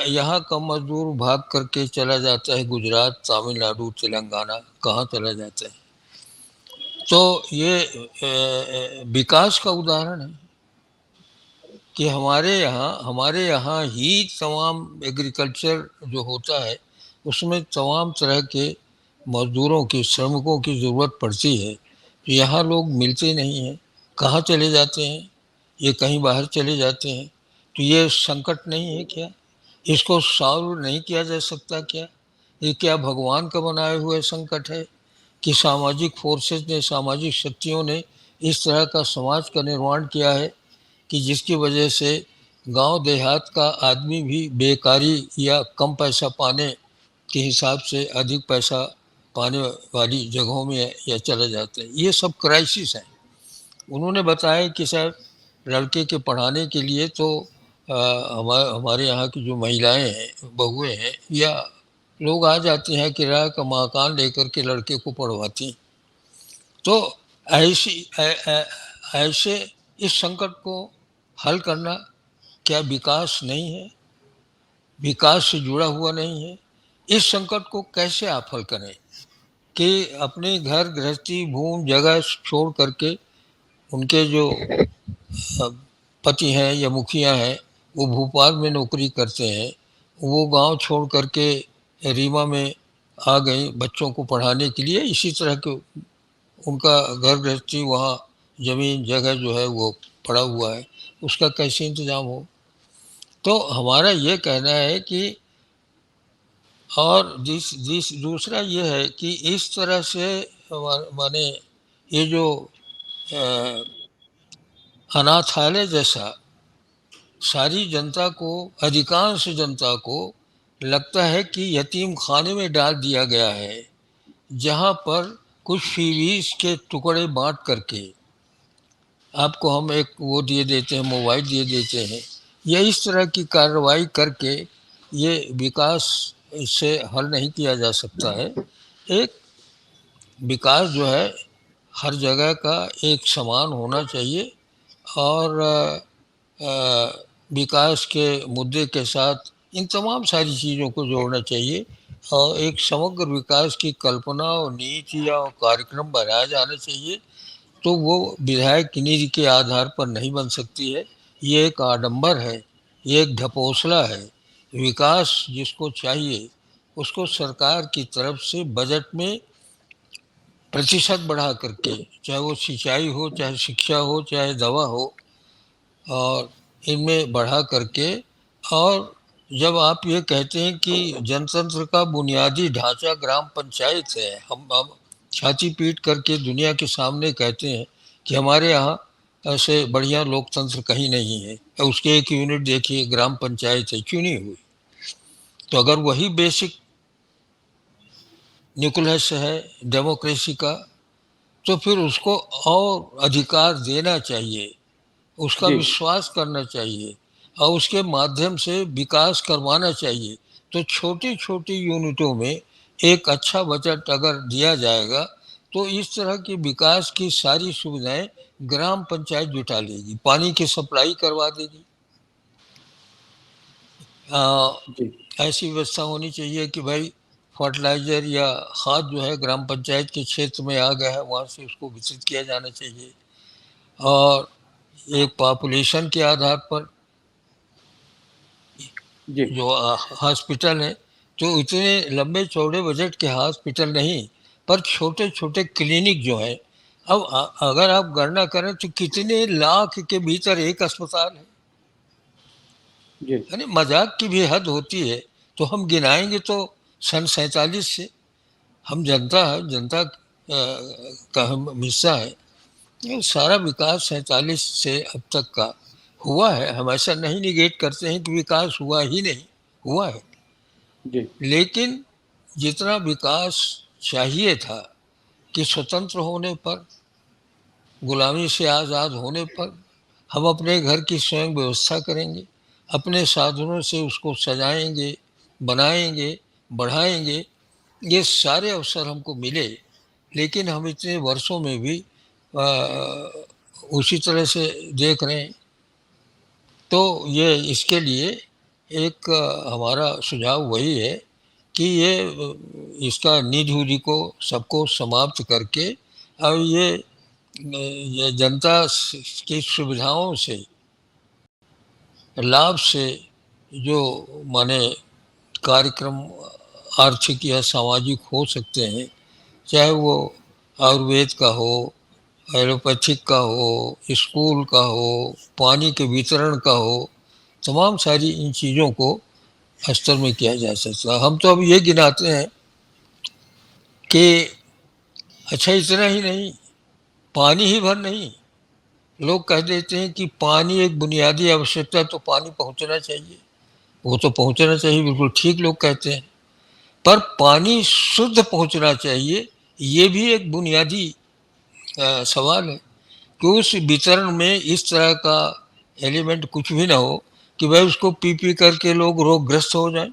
यहाँ का मजदूर भाग करके चला जाता है गुजरात, तमिलनाडु, तेलंगाना, कहाँ चला जाता है। तो ये विकास का उदाहरण है कि हमारे यहाँ ही तमाम एग्रीकल्चर जो होता है उसमें तमाम तरह के मजदूरों की, श्रमिकों की ज़रूरत पड़ती है। तो यहाँ लोग मिलते नहीं हैं, कहाँ चले जाते हैं, ये कहीं बाहर चले जाते हैं। तो ये संकट नहीं है क्या? इसको सॉल्व नहीं किया जा सकता क्या? ये क्या भगवान का बनाए हुए संकट है कि सामाजिक फोर्सेस ने, सामाजिक शक्तियों ने इस तरह का समाज का निर्माण किया है कि जिसकी वजह से गांव देहात का आदमी भी बेकारी या कम पैसा पाने के हिसाब से अधिक पैसा पाने वाली जगहों में या चला जाता है। ये सब क्राइसिस हैं। उन्होंने बताया कि सर लड़के के पढ़ाने के लिए तो हमारे यहाँ की जो महिलाएं हैं, बहुएं हैं, या लोग आ जाते हैं किराए का मकान लेकर के लड़के को पढ़वाती। तो ऐसे इस संकट को हल करना क्या विकास नहीं है? विकास से जुड़ा हुआ नहीं है? इस संकट को कैसे आप हल करें कि अपने घर गृहस्थी भूमि जगह छोड़ करके उनके जो पति हैं या मुखिया हैं वो भोपाल में नौकरी करते हैं, वो गांव छोड़ करके रीवा में आ गई बच्चों को पढ़ाने के लिए। इसी तरह के उनका घर गृहस्थी वहाँ ज़मीन जगह जो है वो पड़ा हुआ है, उसका कैसे इंतज़ाम हो? तो हमारा ये कहना है कि और दूसरा ये है कि इस तरह से माने ये जो अनाथालय जैसा सारी जनता को, अधिकांश जनता को लगता है कि यतीम खाने में डाल दिया गया है, जहाँ पर कुछ फीस के टुकड़े बांट करके आपको हम एक वो दिए देते हैं, मोबाइल दिए देते हैं, या इस तरह की कार्रवाई करके ये विकास इससे हल नहीं किया जा सकता है। एक विकास जो है हर जगह का एक समान होना चाहिए और विकास के मुद्दे के साथ इन तमाम सारी चीज़ों को जोड़ना चाहिए और एक समग्र विकास की कल्पना और नीति या कार्यक्रम बनाया जाना चाहिए। तो वो विधायक की निधि के आधार पर नहीं बन सकती है। ये एक आडंबर है, ये एक ढपोसला है। विकास जिसको चाहिए उसको सरकार की तरफ से बजट में प्रतिशत बढ़ा करके, चाहे वो सिंचाई हो, चाहे शिक्षा हो, चाहे दवा हो, और इनमें बढ़ा करके। और जब आप ये कहते हैं कि जनतंत्र का बुनियादी ढांचा ग्राम पंचायत है, हम छाती पीट करके दुनिया के सामने कहते हैं कि हमारे यहाँ ऐसे बढ़िया लोकतंत्र कहीं नहीं है, उसके एक यूनिट देखिए, ग्राम पंचायत है, क्यों नहीं हुई? तो अगर वही बेसिक न्यूक्लियस है डेमोक्रेसी का, तो फिर उसको और अधिकार देना चाहिए, उसका जी विश्वास करना चाहिए और उसके माध्यम से विकास करवाना चाहिए। तो छोटी छोटी यूनिटों में एक अच्छा बजट अगर दिया जाएगा तो इस तरह की विकास की सारी सुविधाएं ग्राम पंचायत जुटा लेगी, पानी की सप्लाई करवा देगी। जी ऐसी व्यवस्था होनी चाहिए कि भाई फर्टिलाइजर या खाद जो है ग्राम पंचायत के क्षेत्र में आ गया है, वहाँ से उसको वितरित किया जाना चाहिए। और एक पॉपुलेशन के आधार पर जी जो हॉस्पिटल है, तो इतने लंबे चौड़े बजट के हॉस्पिटल नहीं, पर छोटे छोटे क्लिनिक जो है। अब अगर आप गणना करें तो कितने लाख के भीतर एक अस्पताल है, जी यानी मजाक की भी हद होती है। तो हम गिनाएंगे तो सन 47 से हम जनता है, जनता का हम हिस्सा है। ये सारा विकास 47 से अब तक का हुआ है। हम ऐसा नहीं निगेट करते हैं कि विकास हुआ ही नहीं, हुआ है। जी लेकिन जितना विकास चाहिए था कि स्वतंत्र होने पर, गुलामी से आज़ाद होने पर हम अपने घर की स्वयं व्यवस्था करेंगे, अपने साधनों से उसको सजाएंगे, बनाएंगे, बढ़ाएंगे, ये सारे अवसर हमको मिले। लेकिन हम इतने वर्षों में भी उसी तरह से देख रहे हैं। तो ये इसके लिए एक हमारा सुझाव वही है कि इसका निधि को सबको समाप्त करके अब ये जनता की सुविधाओं से, लाभ से जो माने कार्यक्रम आर्थिक या सामाजिक हो सकते हैं, चाहे वो आयुर्वेद का हो, एलोपैथिक का हो, स्कूल का हो, पानी के वितरण का हो, तमाम सारी इन चीज़ों को स्तर में किया जा सकता है। हम तो अब ये गिनाते हैं कि अच्छा इतना ही नहीं, पानी ही भर नहीं, लोग कह देते हैं कि पानी एक बुनियादी आवश्यकता है तो पानी पहुंचना चाहिए। वो तो पहुंचना चाहिए, बिल्कुल ठीक लोग कहते हैं, पर पानी शुद्ध पहुंचना चाहिए, ये भी एक बुनियादी सवाल है कि उस वितरण में इस तरह का एलिमेंट कुछ भी ना हो कि भाई उसको पी पी करके लोग रोगग्रस्त हो जाएं।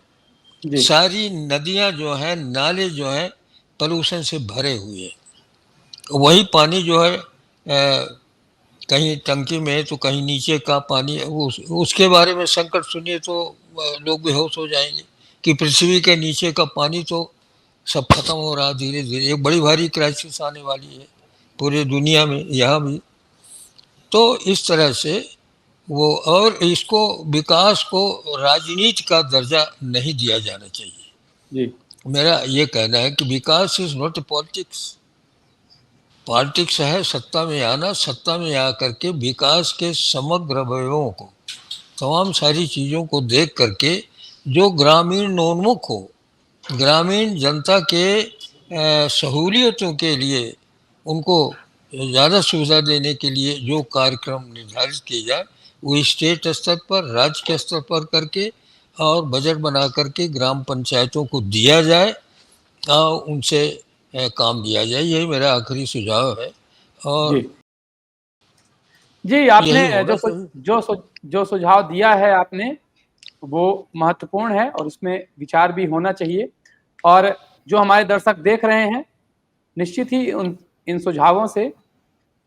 जी सारी नदियां जो हैं, नाले जो हैं, पॉल्यूशन से भरे हुए हैं। वही पानी जो है कहीं टंकी में तो कहीं नीचे का पानी, उसके बारे में संकट सुनिए तो लोग बेहोश हो जाएंगे कि पृथ्वी के नीचे का पानी तो सब खत्म हो रहा धीरे धीरे। एक बड़ी भारी क्राइसिस आने वाली है पूरी दुनिया में, यहाँ भी। तो इस तरह से वो, और इसको विकास को राजनीति का दर्जा नहीं दिया जाना चाहिए। जी मेरा ये कहना है कि विकास is not a politics. Politics है सत्ता में आना, सत्ता में आकर के विकास के समग्र अवयवों को, तमाम सारी चीज़ों को देख करके जो ग्रामीणोन्मुख हो, ग्रामीण जनता के सहूलियतों के लिए, उनको ज़्यादा सुविधा देने के लिए जो कार्यक्रम निर्धारित किए जाए, वो स्टेट स्तर पर, राज्य के स्तर पर करके और बजट बना करके ग्राम पंचायतों को दिया जाए और उनसे काम लिया जाए। यही मेरा आखिरी सुझाव है। और जी जी आपने यही होगा जो सुझाव दिया है आपने, वो महत्वपूर्ण है और उसमें विचार भी होना चाहिए। और जो हमारे दर्शक देख रहे हैं, निश्चित ही इन सुझावों से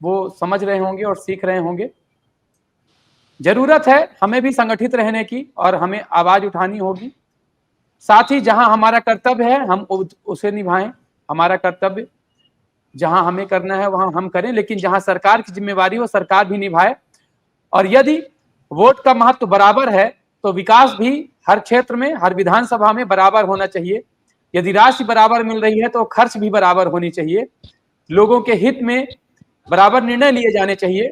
वो समझ रहे होंगे और सीख रहे होंगे। जरूरत है हमें भी संगठित रहने की और हमें आवाज उठानी होगी। साथ ही जहां हमारा कर्तव्य है हम उसे निभाएं। हमारा कर्तव्य जहां हमें करना है वहां हम करें, लेकिन जहां सरकार की जिम्मेवारी हो सरकार भी निभाए। और यदि वोट का महत्व बराबर है तो विकास भी हर क्षेत्र में, हर विधानसभा में बराबर होना चाहिए। यदि राशि बराबर मिल रही है तो खर्च भी बराबर होनी चाहिए। लोगों के हित में बराबर निर्णय लिए जाने चाहिए।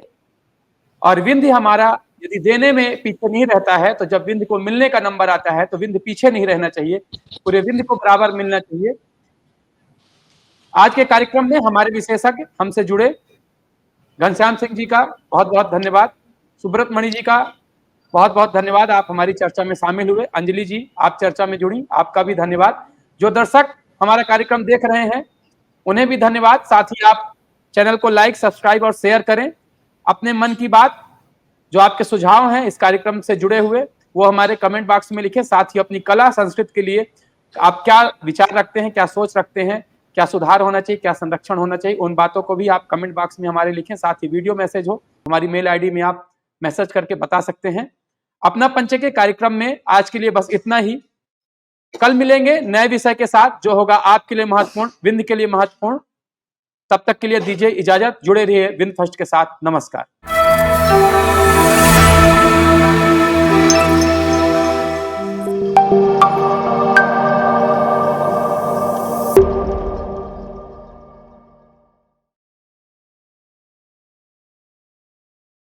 और विंध्य हमारा यदि देने में पीछे नहीं रहता है, तो जब विंध्य को मिलने का नंबर आता है तो विंध्य पीछे नहीं रहना चाहिए, पूरे विंध्य को बराबर मिलना चाहिए। आज के कार्यक्रम में हमारे विशेषज्ञ हमसे जुड़े, घनश्याम सिंह जी का बहुत बहुत धन्यवाद, सुब्रत मणि जी का बहुत बहुत धन्यवाद, आप हमारी चर्चा में शामिल हुए। अंजलि जी, आप चर्चा में जुड़ी, आपका भी धन्यवाद। जो दर्शक हमारा कार्यक्रम देख रहे हैं उन्हें भी धन्यवाद। साथ ही आप चैनल को लाइक, सब्सक्राइब और शेयर करें। अपने मन की बात, जो आपके सुझाव हैं इस कार्यक्रम से जुड़े हुए, वो हमारे कमेंट बॉक्स में लिखें। साथ ही अपनी कला संस्कृति के लिए आप क्या विचार रखते हैं, क्या सोच रखते हैं, क्या सुधार होना चाहिए, क्या संरक्षण होना चाहिए, उन बातों को भी आप कमेंट बॉक्स में हमारे लिखें। साथ ही वीडियो मैसेज हो, हमारी मेल आईडी में आप मैसेज करके बता सकते हैं। अपना पंचे के कार्यक्रम में आज के लिए बस इतना ही। कल मिलेंगे नए विषय के साथ, जो होगा आपके लिए महत्वपूर्ण, विंध्य के लिए महत्वपूर्ण। तब तक के लिए दीजिए इजाजत, जुड़े रहिए विंध्य फर्स्ट के साथ। नमस्कार।